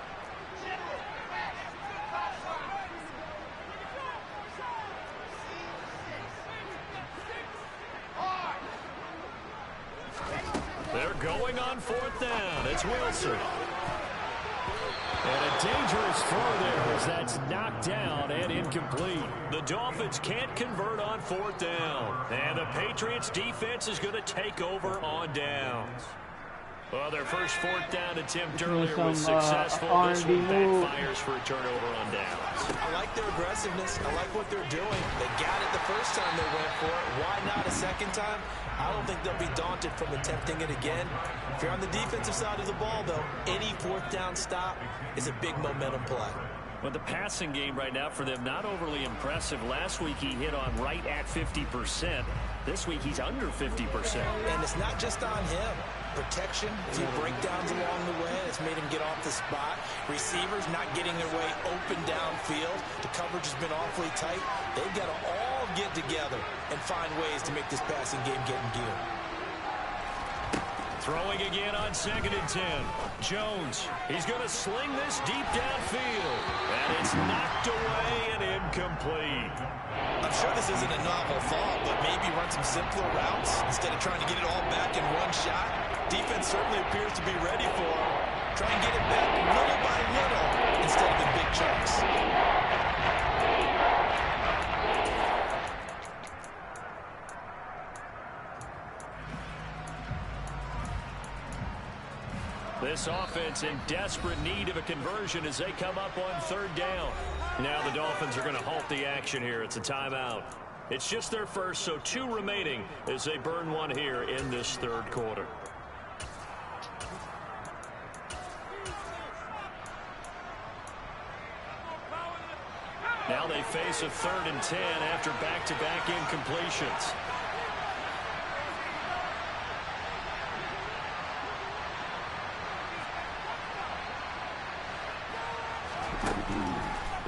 Speaker 2: They're going on 4th down. It's Wilson. And a dangerous throw there as that's knocked down and incomplete. The Dolphins can't convert on 4th down. And the Patriots defense is going to take over on downs. Well, their first 4th down attempt earlier was successful. This one backfires for a turnover on downs.
Speaker 4: I like their aggressiveness. I like what they're doing. They got it the first time they went for it. Why not a second time? I don't think they'll be daunted from attempting it again. If you're on the defensive side of the ball, though, any 4th down stop is a big momentum play.
Speaker 2: Well, the passing game right now for them, not overly impressive. Last week he hit on right at 50%. This week he's under 50%.
Speaker 4: And it's not just on him. Protection, a few breakdowns along the way. It's made him get off the spot. Receivers not getting their way open downfield. The coverage has been awfully tight. They've got to all get together and find ways to make this passing game get in gear.
Speaker 2: Throwing again on 2nd and 10. Jones, he's going to sling this deep downfield. And it's knocked away and incomplete.
Speaker 4: I'm sure this isn't a novel thought, but maybe run some simpler routes instead of trying to get it all back in one shot. Defense certainly appears to be ready for him. Try and get it back little by little instead of in big chunks.
Speaker 2: This offense in desperate need of a conversion as they come up on 3rd down. Now the Dolphins are going to halt the action here. It's a timeout. It's just their first, so 2 remaining as they burn one here in this third quarter. Now they face a 3rd and 10 after back-to-back incompletions.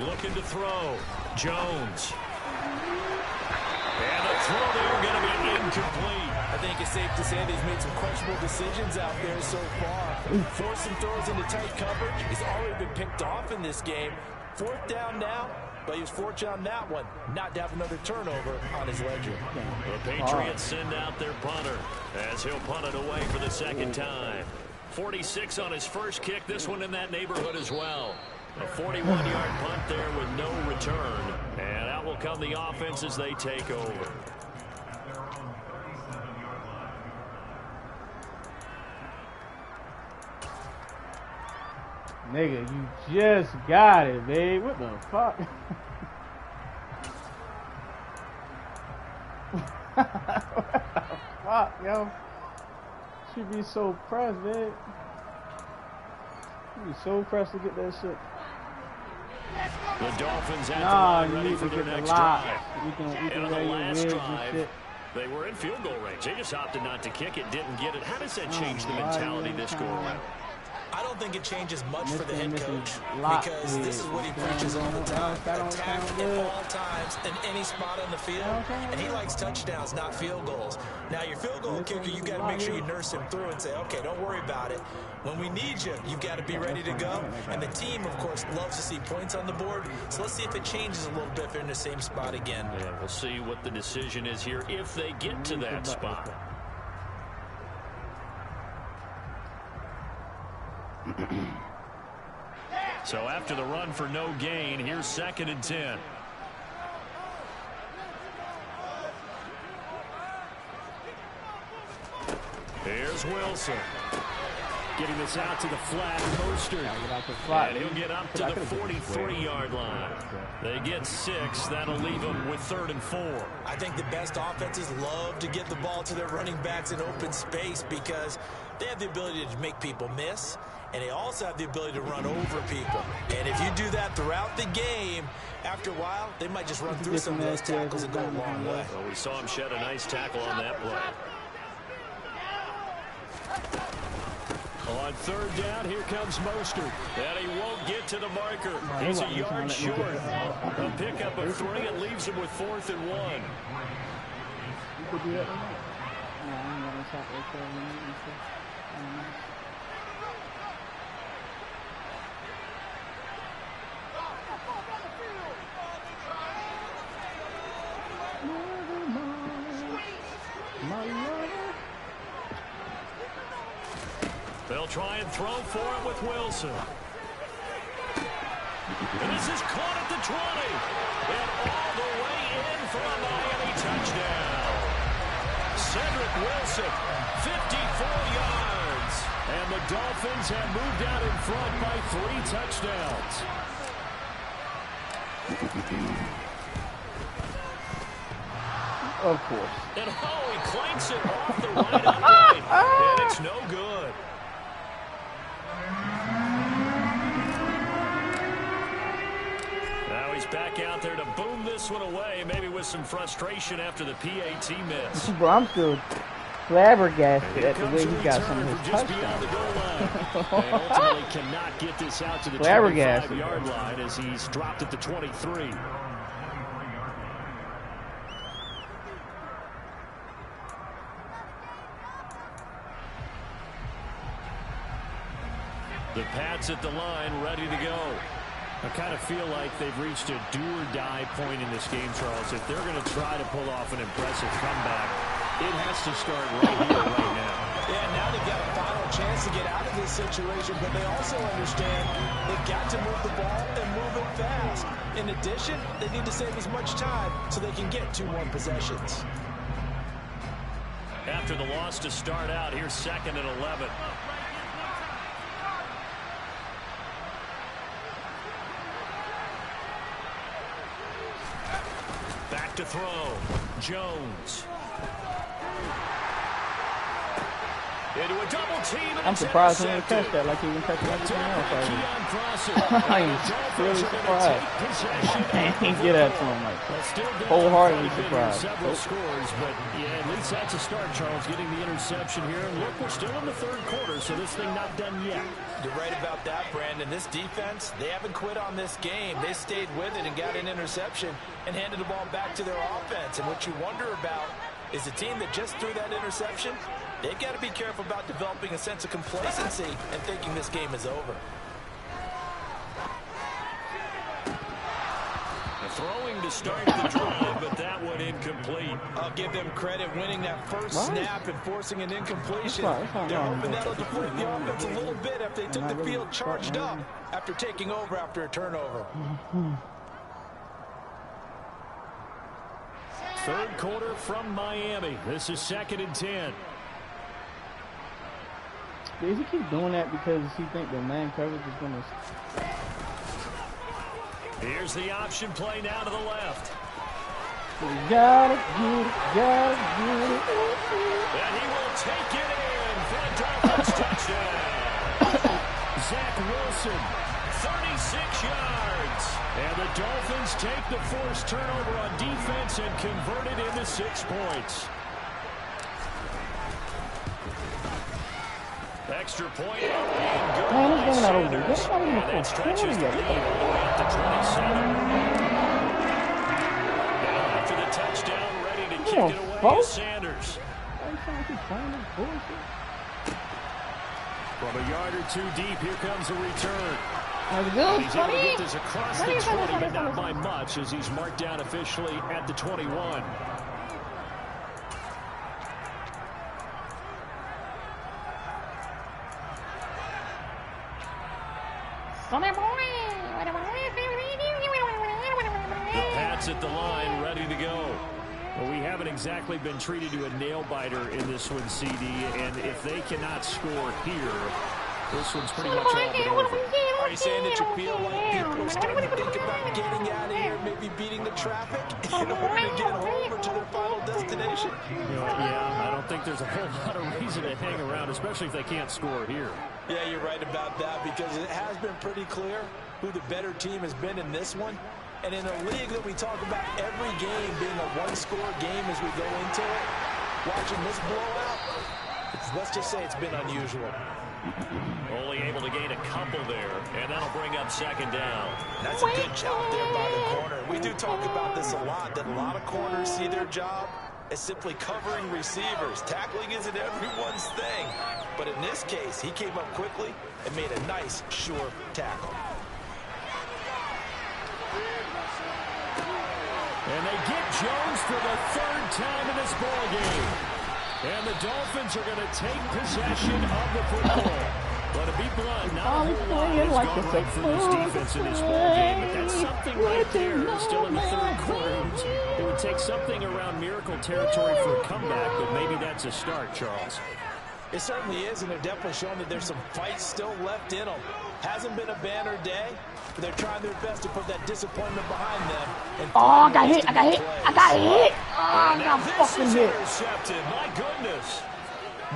Speaker 2: Looking to throw. Jones. And the throw there going to be incomplete.
Speaker 4: I think it's safe to say they've made some questionable decisions out there so far. Forcing throws into tight coverage. He's already been picked off in this game. 4th down now, but he was fortunate on that one not to have another turnover on his ledger.
Speaker 2: The Patriots send out their punter as he'll punt it away for the 2nd time. 46 on his first kick. This one in that neighborhood as well. A 41-yard punt there with no return. And out will come the offense as they take over.
Speaker 3: Nigga, you just got it, babe. What the fuck? What the fuck, yo? Should be so pressed, babe. Should be so pressed to get that shit.
Speaker 2: The Dolphins at the line ready for their next drive.
Speaker 3: And
Speaker 2: on the last drive, they were in field goal range. They just opted not to kick it, didn't get it. How does that change the mentality this go around?
Speaker 4: I don't think it changes much for the head coach because this is what he preaches all the time. Attack at all times in any spot on the field, and he likes touchdowns, not field goals. Now, your field goal kicker, you got to make sure you nurse him through and say, okay, don't worry about it. When we need you, you've got to be ready to go. And the team, of course, loves to see points on the board. So let's see if it changes a little bit if they're in the same spot again.
Speaker 2: Yeah, we'll see what the decision is here if they get to that spot. So after the run for no gain, here's 2nd and 10. Here's Wilson. Getting this out to the flat. Mostert. And he'll get up to the 43-yard line. They get 6. That'll leave them with 3rd and 4.
Speaker 4: I think the best offenses love to get the ball to their running backs in open space because they have the ability to make people miss, and they also have the ability to run over people. And if you do that throughout the game, after a while, they might just run through some of those tackles and go a long way.
Speaker 2: Well, we saw him shed a nice tackle on that play. On 3rd down, here comes Mostert. And he won't get to the marker. He's a yard short. A pickup of 3. It leaves him with 4th and 1.
Speaker 3: You could do that right now. No, I'm going to stop right there.
Speaker 2: They'll try and throw for it with Wilson. And this is caught at the 20. And all the way in for a Miami touchdown. Cedric Wilson, 54 yards. And the Dolphins have moved out in front by 3 touchdowns.
Speaker 3: Of course.
Speaker 2: And he clanks it off the right upright. And it's no good. Now he's back out there to boom this one away, maybe with some frustration after the PAT miss.
Speaker 3: Bro, I'm still flabbergasted at the way he got some of his touchdowns.
Speaker 2: And ultimately cannot get this out to the 25-yard line as he's dropped at the 23. The Pats at the line, ready to go. I kind of feel like they've reached a do-or-die point in this game, Charles. If they're going to try to pull off an impressive comeback, it has to start right here, right now.
Speaker 4: Yeah, now they've got a final chance to get out of this situation, but they also understand they've got to move the ball and move it fast. In addition, they need to save as much time so they can get 2 more possessions.
Speaker 2: After the loss to start out, here's 2nd and 11. Back to throw. Jones. Into a double team.
Speaker 3: I'm surprised he didn't catch that like he didn't catch everything else. I'm really surprised. I can't get at to him like wholeheartedly surprised.
Speaker 2: Several scores, but yeah, at least that's a start, Charles, getting the interception here. And look, we're still in the third quarter, so this thing not done yet.
Speaker 4: You're right about that, Brandon. This defense, they haven't quit on this game. They stayed with it and got an interception and handed the ball back to their offense. And what you wonder about is a team that just threw that interception, they've got to be careful about developing a sense of complacency and thinking this game is over.
Speaker 2: Throwing to start the drive, but that one incomplete.
Speaker 4: I'll give them credit winning that first snap and forcing an incompletion. They're hoping that'll deflate the offense a little bit if they took the field charged up after taking over after a turnover.
Speaker 2: Third quarter from Miami. This is 2nd and 10.
Speaker 3: Does he keep doing that because he think the man coverage is going to...
Speaker 2: Here's the option play now to the left.
Speaker 3: You gotta get it, gotta get it.
Speaker 2: And he will take it in for a Dolphins touchdown. Zach Wilson, 36 yards. And the Dolphins take the forced turnover on defense and convert it into 6 points. Extra point.
Speaker 3: Man, this game not over. This not even
Speaker 2: that stretches the lead all the way up to 27. Now after the touchdown, ready to kick it away is Sanders. From a yard or 2 deep, here comes a return. He's able to get this across the 20, but not by much as he's marked down officially at the 21. The Pats at the line, ready to go. Well, we haven't exactly been treated to a nail-biter in this one, CD, and if they cannot score here, this one's pretty much all but over.
Speaker 4: Are you saying that you feel like people are starting to think about getting out of here, maybe beating the traffic in order to get home or to their final destination?
Speaker 2: Yeah, I don't think there's a whole lot of reason to hang around, especially if they can't score here.
Speaker 4: Yeah, you're right about that because it has been pretty clear who the better team has been in this one. And in a league that we talk about every game being a one-score game as we go into it, watching this blowout, let's just say it's been unusual.
Speaker 2: Only able to gain a couple there, and that'll bring up 2nd down.
Speaker 4: That's a good job there by the corner. We do talk about this a lot, that a lot of corners see their job as simply covering receivers. Tackling isn't everyone's thing. But in this case, he came up quickly and made a nice, sure tackle.
Speaker 2: And they get Jones for the 3rd time in this ball game. And the Dolphins are going to take possession of the football. But to be blunt, not a whole lot has gone right for this defense in this ball game. But that's something right there. Still in the 3rd quarter. It would take something around miracle territory for a comeback, but maybe that's a start, Charles.
Speaker 4: It certainly is, and they're definitely showing that there's some fight still left in them. Hasn't been a banner day, but they're trying their best to put that disappointment behind them. And
Speaker 3: I got hit. I got fucking hit.
Speaker 2: Intercepted. My goodness.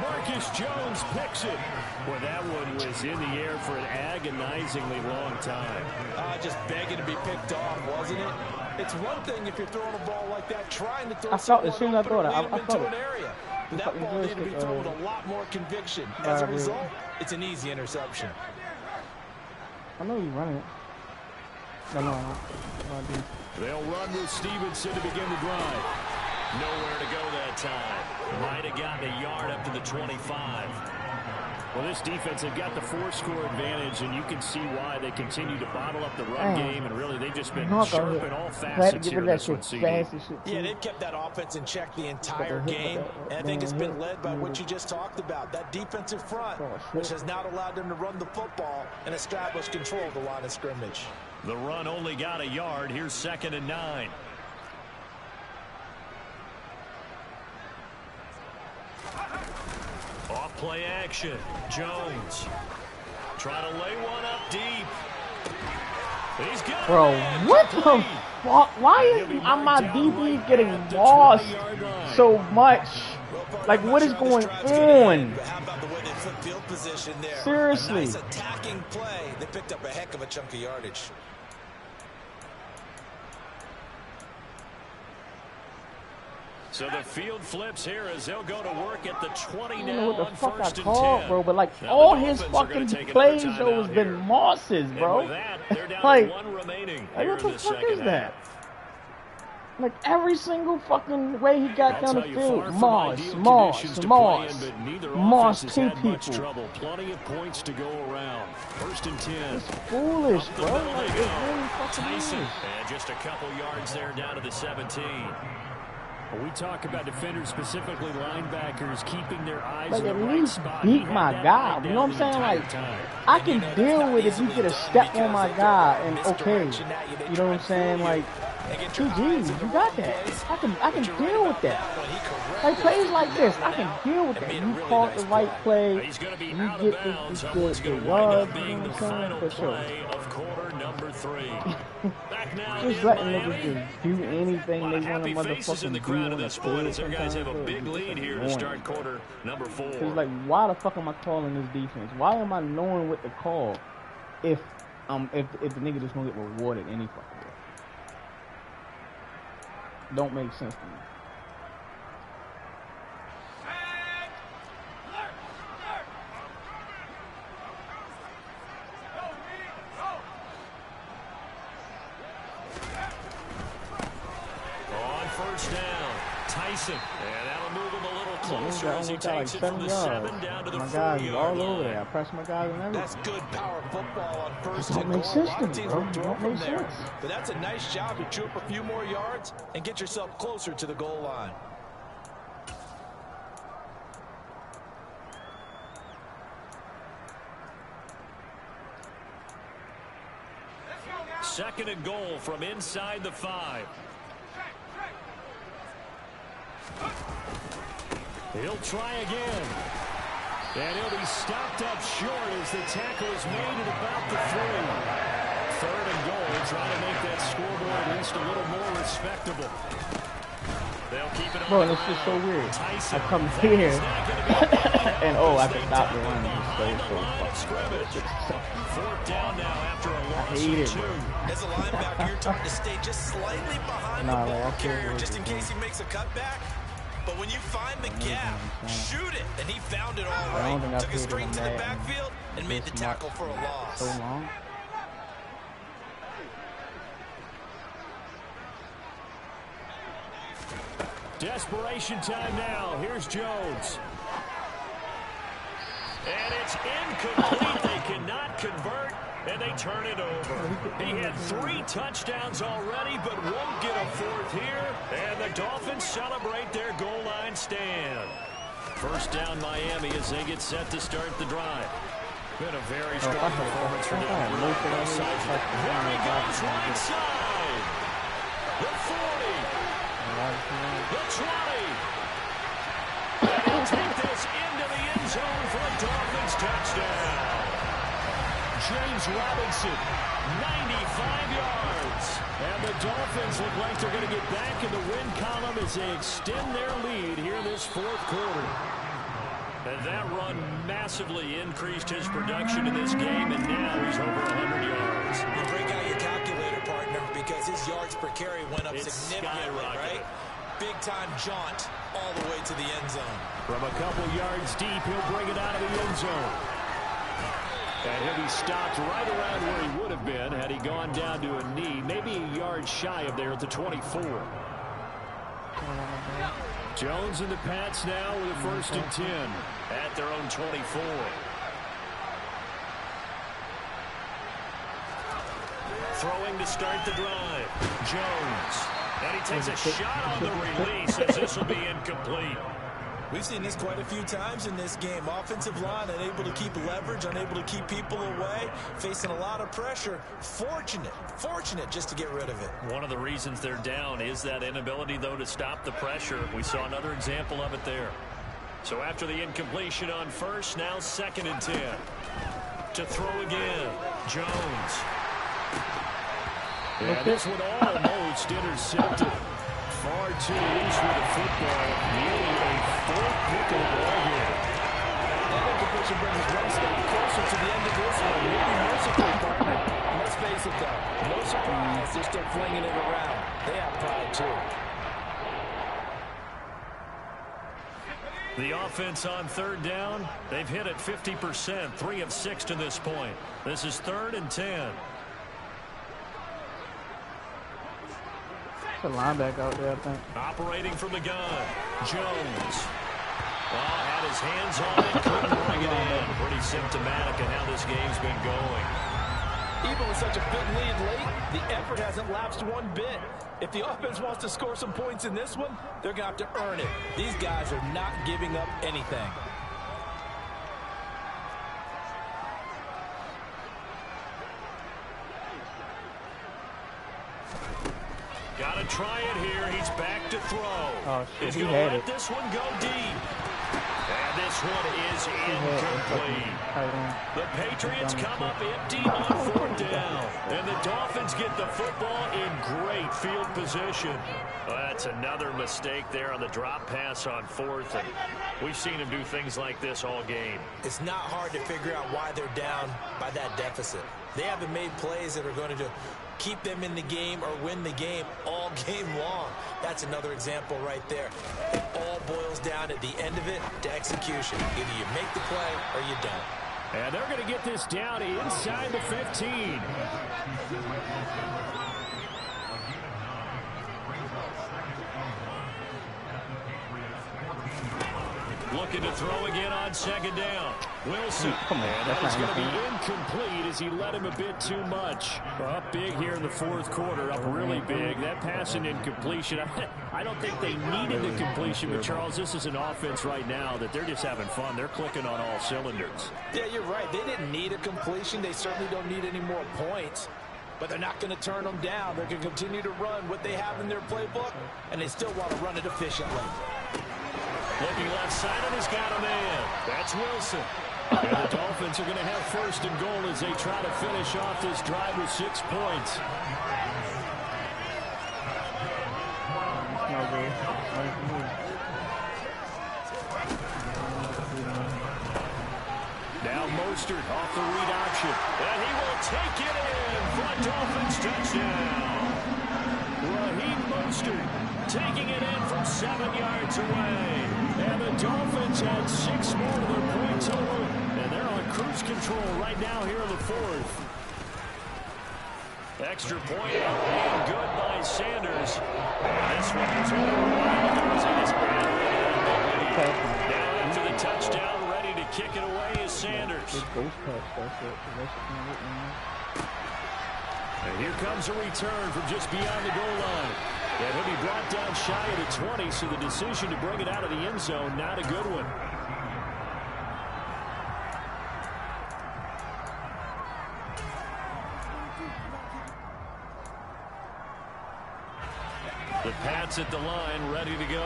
Speaker 2: Marcus Jones picks it. Well, that one was in the air for an agonizingly long time.
Speaker 4: Just begging to be picked off, wasn't it? It's one thing if you're throwing a ball like that, trying to throw
Speaker 3: someone as soon as I thought it, I
Speaker 4: into an area. That ball needed to be thrown with a lot more conviction. As a result, it's an easy interception.
Speaker 3: I know you're running it. No.
Speaker 2: They'll run with Stevenson to begin the drive. Nowhere to go that time. Might have gotten a yard up to the 25. Well, this defense, they've got the 4-score advantage, and you can see why they continue to bottle up the run game, and really they've just been sharp in all facets here this one, CD.
Speaker 4: Yeah, they've kept that offense in check the entire game, and I think it's been led by what you just talked about, that defensive front, which has not allowed them to run the football and establish control of the line of scrimmage.
Speaker 2: The run only got a yard. Here's 2nd and 9. Off play action. Jones. Try to lay one up deep. He's got
Speaker 3: Bro, what the fuck? Why is my DB getting lost so much? Like, what is going on?
Speaker 4: How about the way they flip field position there?
Speaker 3: Seriously.
Speaker 4: A nice attacking play. They picked up a heck of a chunk of yardage.
Speaker 2: So the field flips here as they'll go to work at the 20
Speaker 3: I don't
Speaker 2: now
Speaker 3: know what the
Speaker 2: on
Speaker 3: fuck I
Speaker 2: 1st and
Speaker 3: called,
Speaker 2: 10.
Speaker 3: bro, but like
Speaker 2: Now
Speaker 3: all
Speaker 2: the
Speaker 3: his
Speaker 2: Dolphins are
Speaker 3: fucking
Speaker 2: gonna take
Speaker 3: plays
Speaker 2: another
Speaker 3: though has
Speaker 2: timeout
Speaker 3: been
Speaker 2: here.
Speaker 3: Mosses,
Speaker 2: And
Speaker 3: bro.
Speaker 2: with that, they're down
Speaker 3: Like,
Speaker 2: to 1 remaining
Speaker 3: like
Speaker 2: here
Speaker 3: what
Speaker 2: in
Speaker 3: the
Speaker 2: the
Speaker 3: fuck
Speaker 2: second
Speaker 3: is that?
Speaker 2: half.
Speaker 3: Like every single fucking way he got
Speaker 2: I'll
Speaker 3: down the
Speaker 2: tell you,
Speaker 3: field,
Speaker 2: far from
Speaker 3: Moss,
Speaker 2: ideal
Speaker 3: Moss,
Speaker 2: conditions to
Speaker 3: Moss,
Speaker 2: play in, but neither
Speaker 3: Moss,
Speaker 2: offense
Speaker 3: two
Speaker 2: has had much
Speaker 3: people.
Speaker 2: trouble. Plenty of points to go around. 1st and 10.
Speaker 3: It's foolish,
Speaker 2: Up the
Speaker 3: bro.
Speaker 2: middle
Speaker 3: Like,
Speaker 2: they
Speaker 3: it
Speaker 2: go.
Speaker 3: really fucking
Speaker 2: Tyson,
Speaker 3: is.
Speaker 2: and just a couple yards there down to the 17. When we talk about defenders, specifically linebackers, keeping their eyes
Speaker 3: Like,
Speaker 2: in
Speaker 3: at
Speaker 2: the right
Speaker 3: least
Speaker 2: spot.
Speaker 3: beat
Speaker 2: He had
Speaker 3: my
Speaker 2: that
Speaker 3: guy.
Speaker 2: right
Speaker 3: You know what I'm
Speaker 2: down
Speaker 3: saying?
Speaker 2: the entire
Speaker 3: Like,
Speaker 2: time.
Speaker 3: I can deal with if you get a step on my guy and okay, you know what I'm saying? Like, GG, you got that. I can deal with that. Like plays like this, I can deal with that. You caught the right play,
Speaker 2: He's going to be
Speaker 3: you
Speaker 2: out of
Speaker 3: get
Speaker 2: bounds.
Speaker 3: the
Speaker 2: It's going to wind
Speaker 3: yards,
Speaker 2: up
Speaker 3: you
Speaker 2: being
Speaker 3: know
Speaker 2: the
Speaker 3: what I'm saying?
Speaker 2: final
Speaker 3: For sure.
Speaker 2: play of quarter number 3. Back now
Speaker 3: Just
Speaker 2: in
Speaker 3: letting
Speaker 2: Miami.
Speaker 3: niggas just do anything
Speaker 2: A lot
Speaker 3: they
Speaker 2: of
Speaker 3: want to
Speaker 2: happy faces in the
Speaker 3: motherfucking
Speaker 2: crowd
Speaker 3: do
Speaker 2: at
Speaker 3: on the
Speaker 2: this point
Speaker 3: field
Speaker 2: as their guys have a
Speaker 3: sometimes,
Speaker 2: big
Speaker 3: bro. It's
Speaker 2: lead
Speaker 3: just
Speaker 2: here to
Speaker 3: annoying.
Speaker 2: start quarter number 4.
Speaker 3: It's like, why the fuck am I calling this defense? Why am I knowing what to call if the nigga just gonna get rewarded any fucking way? Don't make sense to me.
Speaker 2: On 1st down, Tyson. And that'll move him a little closer
Speaker 3: I
Speaker 2: as he
Speaker 3: only got like
Speaker 2: takes it from
Speaker 3: 7
Speaker 2: the
Speaker 3: yards.
Speaker 2: 7 down to the
Speaker 3: My
Speaker 2: 4
Speaker 3: guys is
Speaker 2: yard
Speaker 3: all
Speaker 2: line.
Speaker 3: over there. I press my guys and everything.
Speaker 4: That's good power football on 1st
Speaker 3: Don't
Speaker 4: and
Speaker 3: make
Speaker 4: goal. A
Speaker 3: sense
Speaker 4: lot
Speaker 3: to
Speaker 4: of
Speaker 3: me,
Speaker 4: teams
Speaker 3: bro.
Speaker 4: will throw
Speaker 3: Don't
Speaker 4: from
Speaker 3: make
Speaker 4: there.
Speaker 3: sense.
Speaker 4: But that's a nice job to chew up a few more yards and get yourself closer to the goal line.
Speaker 2: Second and goal from inside the 5. He'll try again. And he'll be stopped up short as the tackle is made at about the 3. 3rd and goal, trying to make that scoreboard at least a little more respectable. They'll keep it on.
Speaker 3: Bro, it's just so weird.
Speaker 2: Tyson.
Speaker 3: I come here and I can stop the run. It's so fucking
Speaker 2: 4th down now after a loss
Speaker 3: hate
Speaker 2: of
Speaker 3: it,
Speaker 2: 2.
Speaker 3: bro.
Speaker 4: As a linebacker, you're taught to stay just slightly behind the
Speaker 3: Nah,
Speaker 4: ball
Speaker 3: like, I feel
Speaker 4: carrier
Speaker 3: like
Speaker 4: just in case he makes a cutback. But when you find the gap, shoot it. And he found it all
Speaker 3: I don't think
Speaker 4: right.
Speaker 3: I
Speaker 4: Took it
Speaker 3: paid
Speaker 4: straight
Speaker 3: him
Speaker 4: to the
Speaker 3: that
Speaker 4: backfield and made the
Speaker 3: this
Speaker 4: tackle
Speaker 3: much
Speaker 4: for a loss.
Speaker 3: so long.
Speaker 2: Desperation time now. Here's Jones. And it's incomplete. They cannot convert, and they turn it over. He had 3 touchdowns already, but won't get a 4th here. And the Dolphins celebrate their goal line stand. 1st down Miami as they get set to start the drive. Been a very strong performance for them. There he goes, right side. The 40. The 20. And he'll take this into the end zone for a Dolphins touchdown. James Robinson, 95 yards. And the Dolphins look like they're going to get back in the win column as they extend their lead here in this 4th quarter. And that run massively increased his production in this game, and now he's over 100 yards.
Speaker 4: You break out your calculator, partner, because his yards per carry went up significantly, right? Big-time jaunt all the way to the end zone.
Speaker 2: From a couple yards deep, he'll bring it out of the end zone. And he'll be stopped right around where he would have been had he gone down to a knee, maybe a yard shy of there at the 24. Jones and the Pats now with a 1st and 10 at their own 24. Throwing to start the drive. Jones. And he takes a shot on the release as this will be incomplete.
Speaker 4: We've seen this quite a few times in this game. Offensive line unable to keep leverage, unable to keep people away, facing a lot of pressure. Fortunate just to get rid of it.
Speaker 2: One of the reasons they're down is that inability, though, to stop the pressure. We saw another example of it there. So after the incompletion on 1st, now 2nd and 10. To throw again, Jones. And this one almost almost intercepted. Far too loose with the football. Nearly a full pick of the ball here.
Speaker 4: That incompletion brings us one step closer to the end of this one. Maybe mercifully, partner. Let's face it, though. No surprise, they're still flinging it around. They have pride, too.
Speaker 2: The offense on third down, they've hit it 50%, 3 of 6 to this point. This is 3rd and 10.
Speaker 3: It's a linebacker out there, I think.
Speaker 2: Operating from the gun, Jones. Had his hands on it, couldn't bring it in. Pretty symptomatic of how this game's been going.
Speaker 4: Even with such a big lead late, the effort hasn't lapsed one bit. If the offense wants to score some points in this one, they're going to have to earn it. These guys are not giving up anything.
Speaker 2: Got to try it here. He's back to throw.
Speaker 3: Oh, shit,
Speaker 2: He's
Speaker 3: he
Speaker 2: going to
Speaker 3: had
Speaker 2: let
Speaker 3: it.
Speaker 2: this one go deep. And this one is incomplete. The Patriots come up empty on 4th down. And the Dolphins get the football in great field position. Well, that's another mistake there on the drop pass on 4th. And we've seen him do things like this all game.
Speaker 4: It's not hard to figure out why they're down by that deficit. They haven't made plays that are going to keep them in the game or win the game all game long. That's another example right there. It all boils down at the end of it to execution. Either you make the play or you don't.
Speaker 2: And they're going to get this down inside the 15. Looking to throw again on 2nd down. Wilson. And that is going to be incomplete as he led him a bit too much. Up big here in the 4th quarter. Up really big. That pass and incompletion. I don't think they needed the completion, but Charles, this is an offense right now that they're just having fun. They're clicking on all cylinders.
Speaker 4: Yeah, you're right. They didn't need a completion. They certainly don't need any more points. But they're not going to turn them down. They're going to continue to run what they have in their playbook, and they still want to run it efficiently.
Speaker 2: Looking left side, and he's got a man. That's Wilson. And the Dolphins are going to have 1st and goal as they try to finish off this drive with 6 points. Now Mostert off the read option. And he will take it in for a Dolphins touchdown. Raheem Mostert taking it in from 7 yards away. And the Dolphins had 6 more to their point total. And they're on cruise control right now here in the 4th. Extra point and good by Sanders. And this one was overrun. Now after the touchdown, ready to kick it away is Sanders. And here comes a return from just beyond the goal line. And he'll be brought down shy of the 20, so the decision to bring it out of the end zone, not a good one. The Pats at the line, ready to go.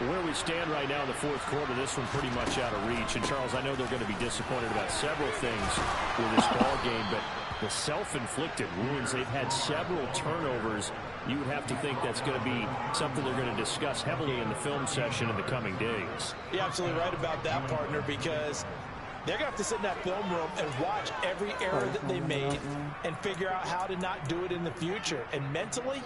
Speaker 2: Where we stand right now in the 4th quarter, this one pretty much out of reach. And, Charles, I know they're going to be disappointed about several things with this ball game, but the self-inflicted wounds, they've had several turnovers. You would have to think that's going to be something they're going to discuss heavily in the film session in the coming days.
Speaker 4: You're absolutely right about that, partner, because they're going to have to sit in that film room and watch every error that they made and figure out how to not do it in the future. And mentally,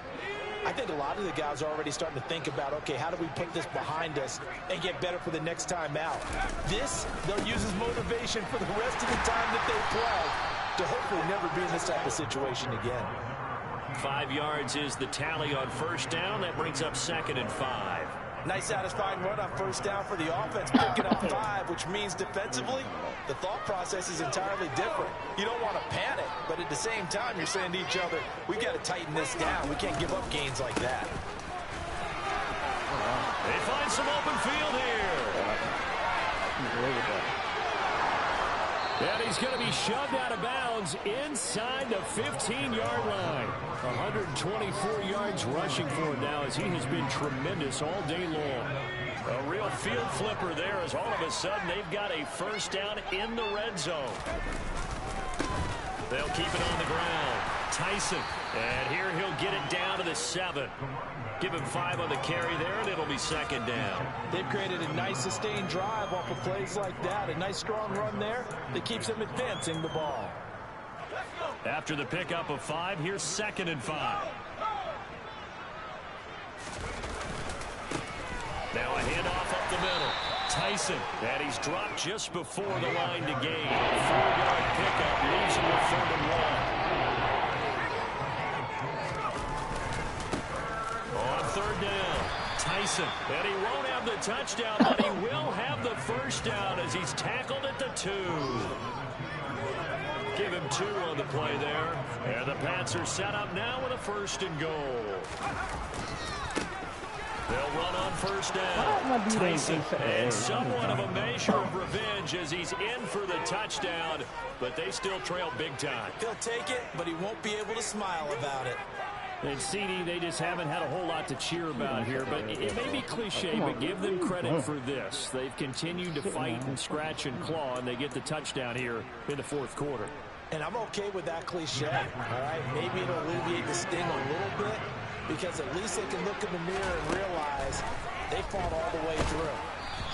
Speaker 4: I think a lot of the guys are already starting to think about, okay, how do we put this behind us and get better for the next time out? This, they'll use as motivation for the rest of the time that they play to hopefully never be in this type of situation again.
Speaker 2: 5 yards is the tally on 1st down. That brings up 2nd and 5.
Speaker 4: Nice satisfying run on 1st down for the offense, picking up 5, which means defensively, the thought process is entirely different. You don't want to panic, but at the same time, you're saying to each other, we've got to tighten this down. We can't give up gains like that.
Speaker 2: They find some open field here. And he's going to be shoved out of bounds inside the 15-yard line. 124 yards rushing for him now as he has been tremendous all day long. A real field flipper there as all of a sudden they've got a 1st down in the red zone. They'll keep it on the ground. Tyson. And here he'll get it down to the 7. Give him 5 on the carry there, and it'll be second down.
Speaker 4: They've created a nice sustained drive off of plays like that. A nice strong run there that keeps them advancing the ball.
Speaker 2: After the pickup of 5, here's 2nd and 5. Now a handoff up the middle. Tyson, and he's dropped just before the line to gain. 4-yard pickup leaves him with 3rd and 1. On 3rd down, Tyson, and he won't have the touchdown, but he will have the first down as he's tackled at the 2. Give him 2 on the play there. And the Pats are set up now with a 1st and goal. They'll run on 1st down. Tyson, and somewhat of a measure of revenge as he's in for the touchdown, but they still trail big time.
Speaker 4: He'll take it, but he won't be able to smile about it.
Speaker 2: And CD, they just haven't had a whole lot to cheer about here, but it may be cliche, but give them credit for this. They've continued to fight and scratch and claw, and they get the touchdown here in the 4th quarter.
Speaker 4: And I'm okay with that cliche, all right? Maybe it'll alleviate the sting a little bit, because at least they can look in the mirror and realize they fought all the way through.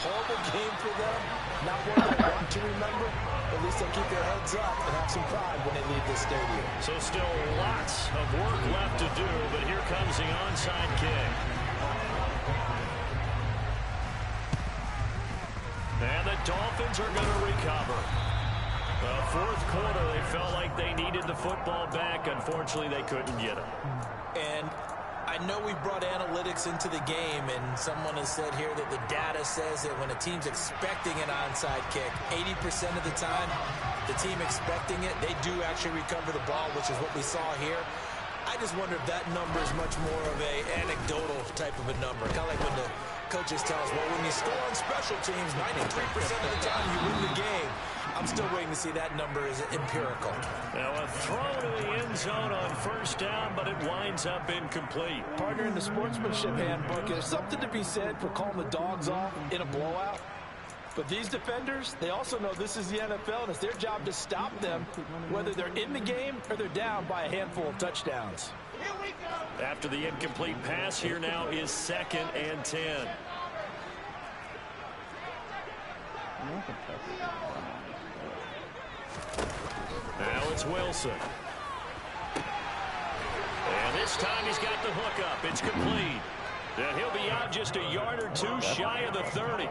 Speaker 4: Horrible game for them, not one they want to remember. At least they'll keep their heads up and have some pride when they leave the stadium.
Speaker 2: So still lots of work left to do, but here comes the onside kick. And the Dolphins are going to recover. The 4th quarter, they felt like they needed the football back. Unfortunately, they couldn't get it.
Speaker 4: And I know we brought analytics into the game, and someone has said here that the data says that when a team's expecting an onside kick, 80% of the time, the team expecting it, they do actually recover the ball, which is what we saw here. I just wonder if that number is much more of a anecdotal type of a number. Kind of like when the coaches tell us, well, when you score on special teams, 93% of the time you win the game. I'm still waiting to see that number is empirical.
Speaker 2: Now a throw to the end zone on 1st down, but it winds up incomplete.
Speaker 4: Partner, in the sportsmanship handbook, there's something to be said for calling the dogs off in a blowout. But these defenders, they also know this is the NFL, and it's their job to stop them, whether they're in the game or they're down by a handful of touchdowns.
Speaker 2: After the incomplete pass, here now is 2nd and 10. Now it's Wilson. And this time he's got the hook up. It's complete. And he'll be out just a yard or 2 shy of the 30.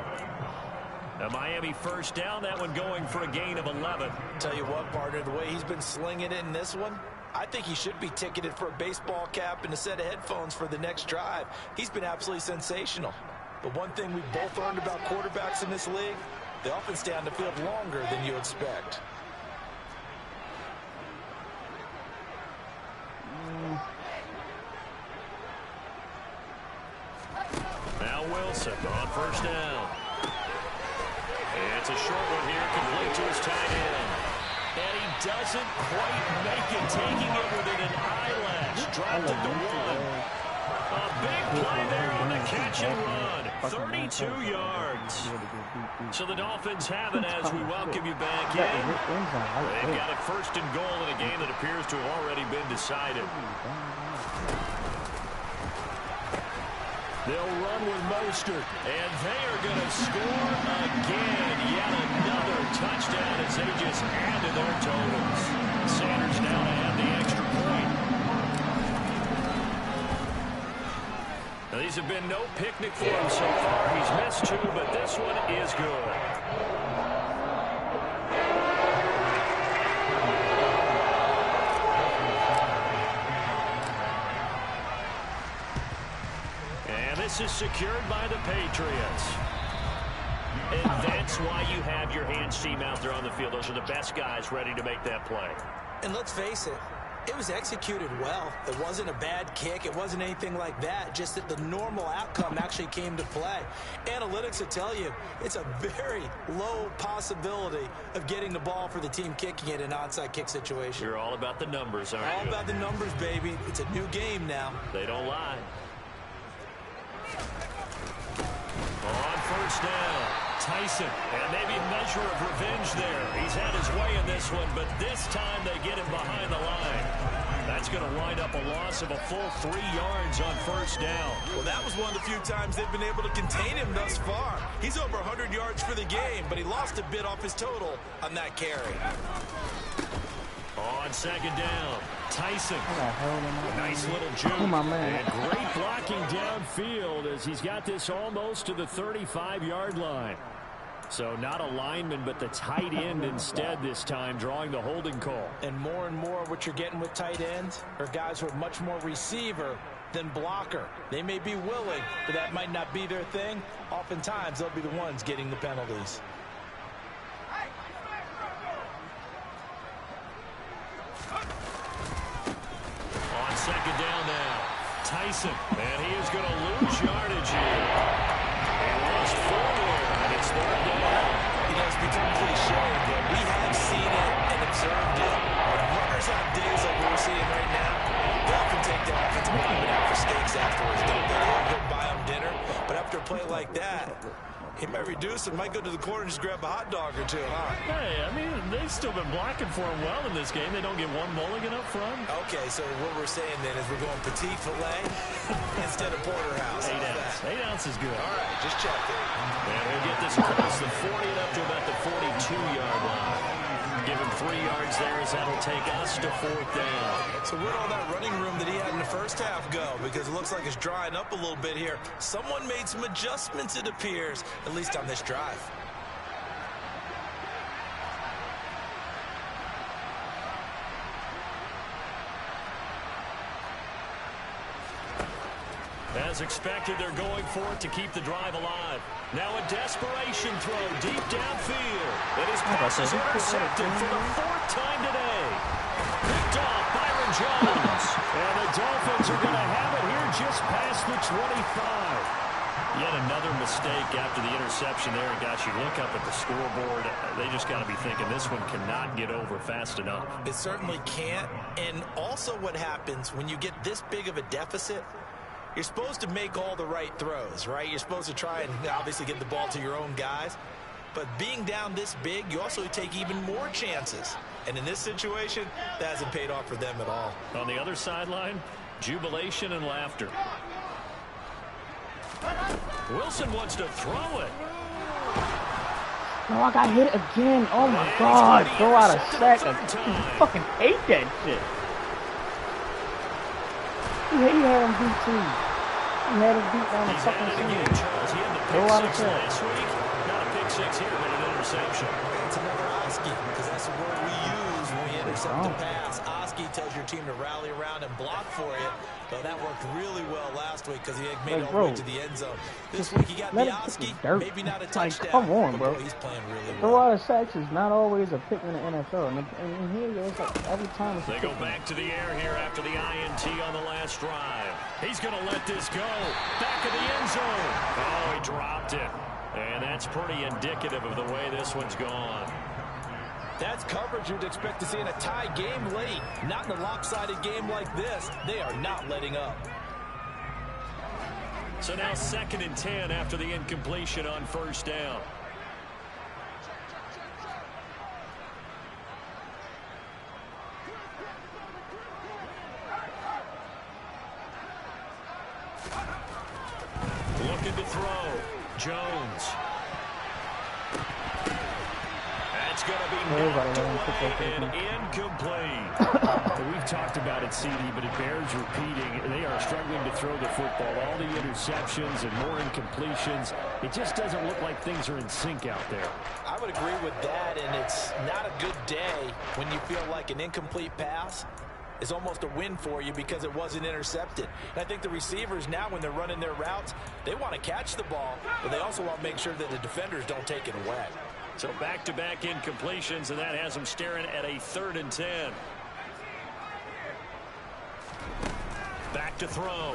Speaker 2: A Miami 1st down, that one going for a gain of 11.
Speaker 4: Tell you what, partner, the way he's been slinging it in this one, I think he should be ticketed for a baseball cap and a set of headphones for the next drive. He's been absolutely sensational. But one thing we've both learned about quarterbacks in this league, they often stay on the field longer than you expect.
Speaker 2: Now Wilson on 1st down. It's a short one here, complete to his tight end. And he doesn't quite make it, taking it within an eyelash. Dropped it to 1. A big play there on the catch and run. 32 yards. So the Dolphins have it as we welcome you back in. They've got a 1st and goal in a game that appears to have already been decided. They'll run with Mostert, and they are going to score again. Yet another touchdown as they just add to their totals. Sanders now to have the extra point. Now, these have been no picnic for him so far. He's missed 2, but this one is good. This is secured by the Patriots. And that's why you have your hands team out there on the field. Those are the best guys ready to make that play.
Speaker 4: And let's face it, it was executed well. It wasn't a bad kick. It wasn't anything like that. Just that the normal outcome actually came to play. Analytics will tell you it's a very low possibility of getting the ball for the team kicking it in an onside kick situation.
Speaker 2: You're all about the numbers, aren't you?
Speaker 4: All about the numbers, baby. It's a new game now.
Speaker 2: They don't lie. On 1st down, Tyson, and maybe a measure of revenge there. He's had his way in this one, but this time they get him behind the line. That's going to wind up a loss of a full 3 yards on first down.
Speaker 4: Well, that was one of the few times they've been able to contain him thus far. He's over 100 yards for the game, but he lost a bit off his total on that carry.
Speaker 2: On second down, Tyson. Nice little juke.
Speaker 3: Oh, my man.
Speaker 2: And great blocking downfield as he's got this almost to the 35-yard line. So not a lineman, but the tight end instead this time, drawing the holding call.
Speaker 4: And more what you're getting with tight ends are guys who are much more receiver than blocker. They may be willing, but that might not be their thing. Oftentimes, they'll be the ones getting the penalties.
Speaker 2: On second down now, Tyson. And he is going to lose yardage here. And lost 4 there, and it's third down.
Speaker 4: You know, it's become cliche, but we have seen it and observed it. When runners have days like we're seeing right now, they often take their offensive lineman out for steaks afterwards. Don't they? They'll buy them dinner. But after a play like that, he might reduce it, might go to the corner and just grab a hot dog or two, huh?
Speaker 2: Hey, I mean, they've still been blocking for him well in this game. They don't get one mulligan up front.
Speaker 4: Okay, so what we're saying then is we're going petite filet instead of porterhouse.
Speaker 2: 8 ounce. 8 ounce is good.
Speaker 4: All right, just checking.
Speaker 2: And we'll get this across the 40 and up to about the 42-yard line. Give him 3 yards there as that'll take us to fourth down.
Speaker 4: So where'd all that running room that he had in the first half go? Because it looks like it's drying up a little bit here. Someone made some adjustments, it appears, at least on this drive.
Speaker 2: As expected, they're going for it to keep the drive alive. Now a desperation throw deep downfield. And his pass is intercepted for the 4th time today. Picked off Byron Jones. And the Dolphins are going to have it here just past the 25. Yet another mistake after the interception there. And gosh, you look up at the scoreboard, they just got to be thinking this one cannot get over fast enough.
Speaker 4: It certainly can't. And also what happens when you get this big of a deficit, you're supposed to make all the right throws, right? You're supposed to try and obviously get the ball to your own guys. But being down this big, you also take even more chances. And in this situation, that hasn't paid off for them at all.
Speaker 2: On the other sideline, jubilation and laughter. Wilson wants to throw it.
Speaker 3: Oh, I got hit again. Oh, my God. Throw out a sack. I fucking hate that shit. He had him beat too. He had him beat down the fucking field. Throw out a sack.
Speaker 2: Not a pick 6 here, but an interception.
Speaker 4: It's another Oski, because that's the word we use when we intercept the pass. Oski tells your team to rally around and block for you. But that worked really well last week because he made it all the way to the end zone. This week he got the Oski, maybe not a touchdown.
Speaker 3: Like, come on, bro.
Speaker 4: He's playing really well.
Speaker 3: Throw out of sacks is not always a pick in the NFL. And here it's like every time it's
Speaker 2: they go back to the air here after the INT on the last drive. He's going to let this go. Back of the end zone. Oh, he dropped it. And that's pretty indicative of the way this one's gone.
Speaker 4: That's coverage you'd expect to see in a tie game late. Not in a lopsided game like this. They are not letting up.
Speaker 2: So now 2nd and 10 after the incompletion on first down. Looking to throw. Jones. That's going to be knocked away and incomplete. We've talked about it, CD, but it bears repeating. They are struggling to throw the football. All the interceptions and more incompletions. It just doesn't look like things are in sync out there.
Speaker 4: I would agree with that, and it's not a good day when you feel like an incomplete pass is almost a win for you because it wasn't intercepted. And I think the receivers now, when they're running their routes, they want to catch the ball, but they also want to make sure that the defenders don't take it away.
Speaker 2: So back-to-back incompletions, and that has them staring at a 3rd and 10. Back to throw.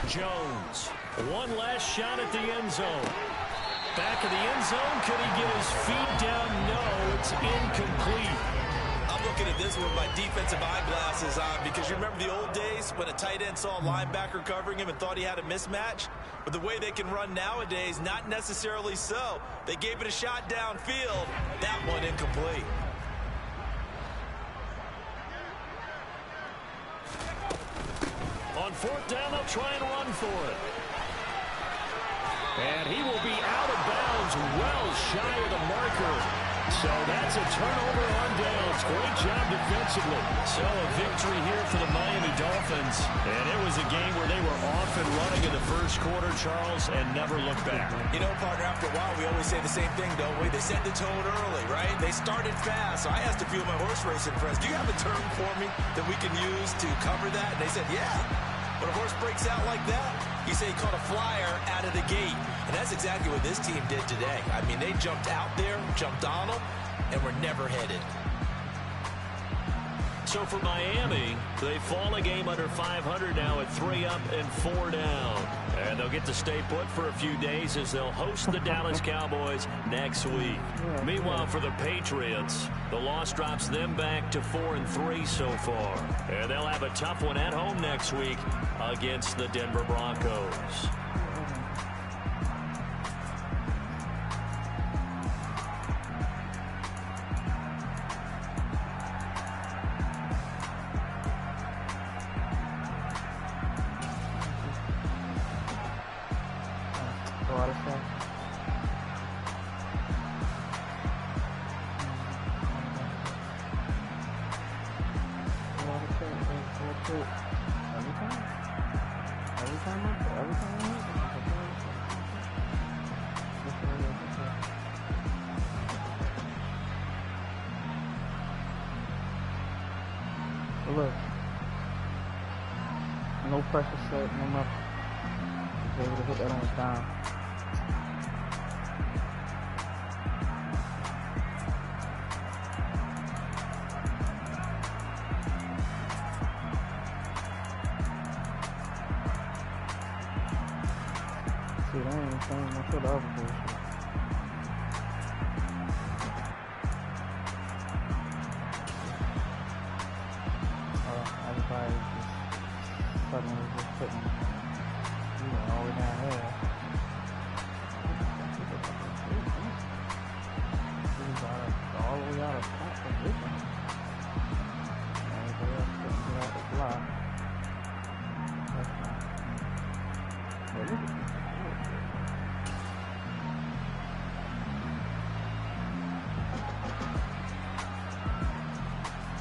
Speaker 2: Jones. One last shot at the end zone. Back of the end zone. Could he get his feet down? No, it's incomplete.
Speaker 4: I'm looking at this with my defensive eyeglasses on because you remember the old days when a tight end saw a linebacker covering him and thought he had a mismatch? But the way they can run nowadays, not necessarily so. They gave it a shot downfield. That one incomplete.
Speaker 2: on fourth down, they'll try and run for it. And he will be out of bounds, well shy of the marker. So that's a turnover on downs. Great job defensively.
Speaker 6: So a victory here for the Miami Dolphins.
Speaker 2: And it was a game where they were off and running in the first quarter, Charles, and never looked back.
Speaker 4: You know, partner, after a while, we always say the same thing, don't we? They set the tone early, right? They started fast. So I asked a few of my horse racing friends, do you have a term for me that we can use to cover that? And they said, yeah. When a horse breaks out like that, you say he caught a flyer out of the gate. And that's exactly what this team did today. I mean, they jumped out there, jumped on them, and were never headed.
Speaker 2: So for Miami, they fall a game under 500 now at 3 up and 4 down. And they'll get to stay put for a few days as they'll host the Dallas Cowboys next week. Meanwhile, for the Patriots, the loss drops them back to 4-3 so far. And they'll have a tough one at home next week against the Denver Broncos.
Speaker 3: Look, no pressure set, no nothing. Just able to hit that on his down. See, that ain't the same. Don't show the other bullshit. Everybody just suddenly just putting, all the way down there. All the way out of top position. Everybody else couldn't get out the block. That's not. But look at this.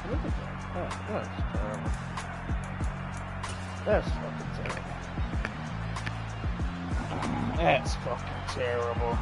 Speaker 3: Look at that. That's terrible. That's fucking terrible. That's fucking terrible.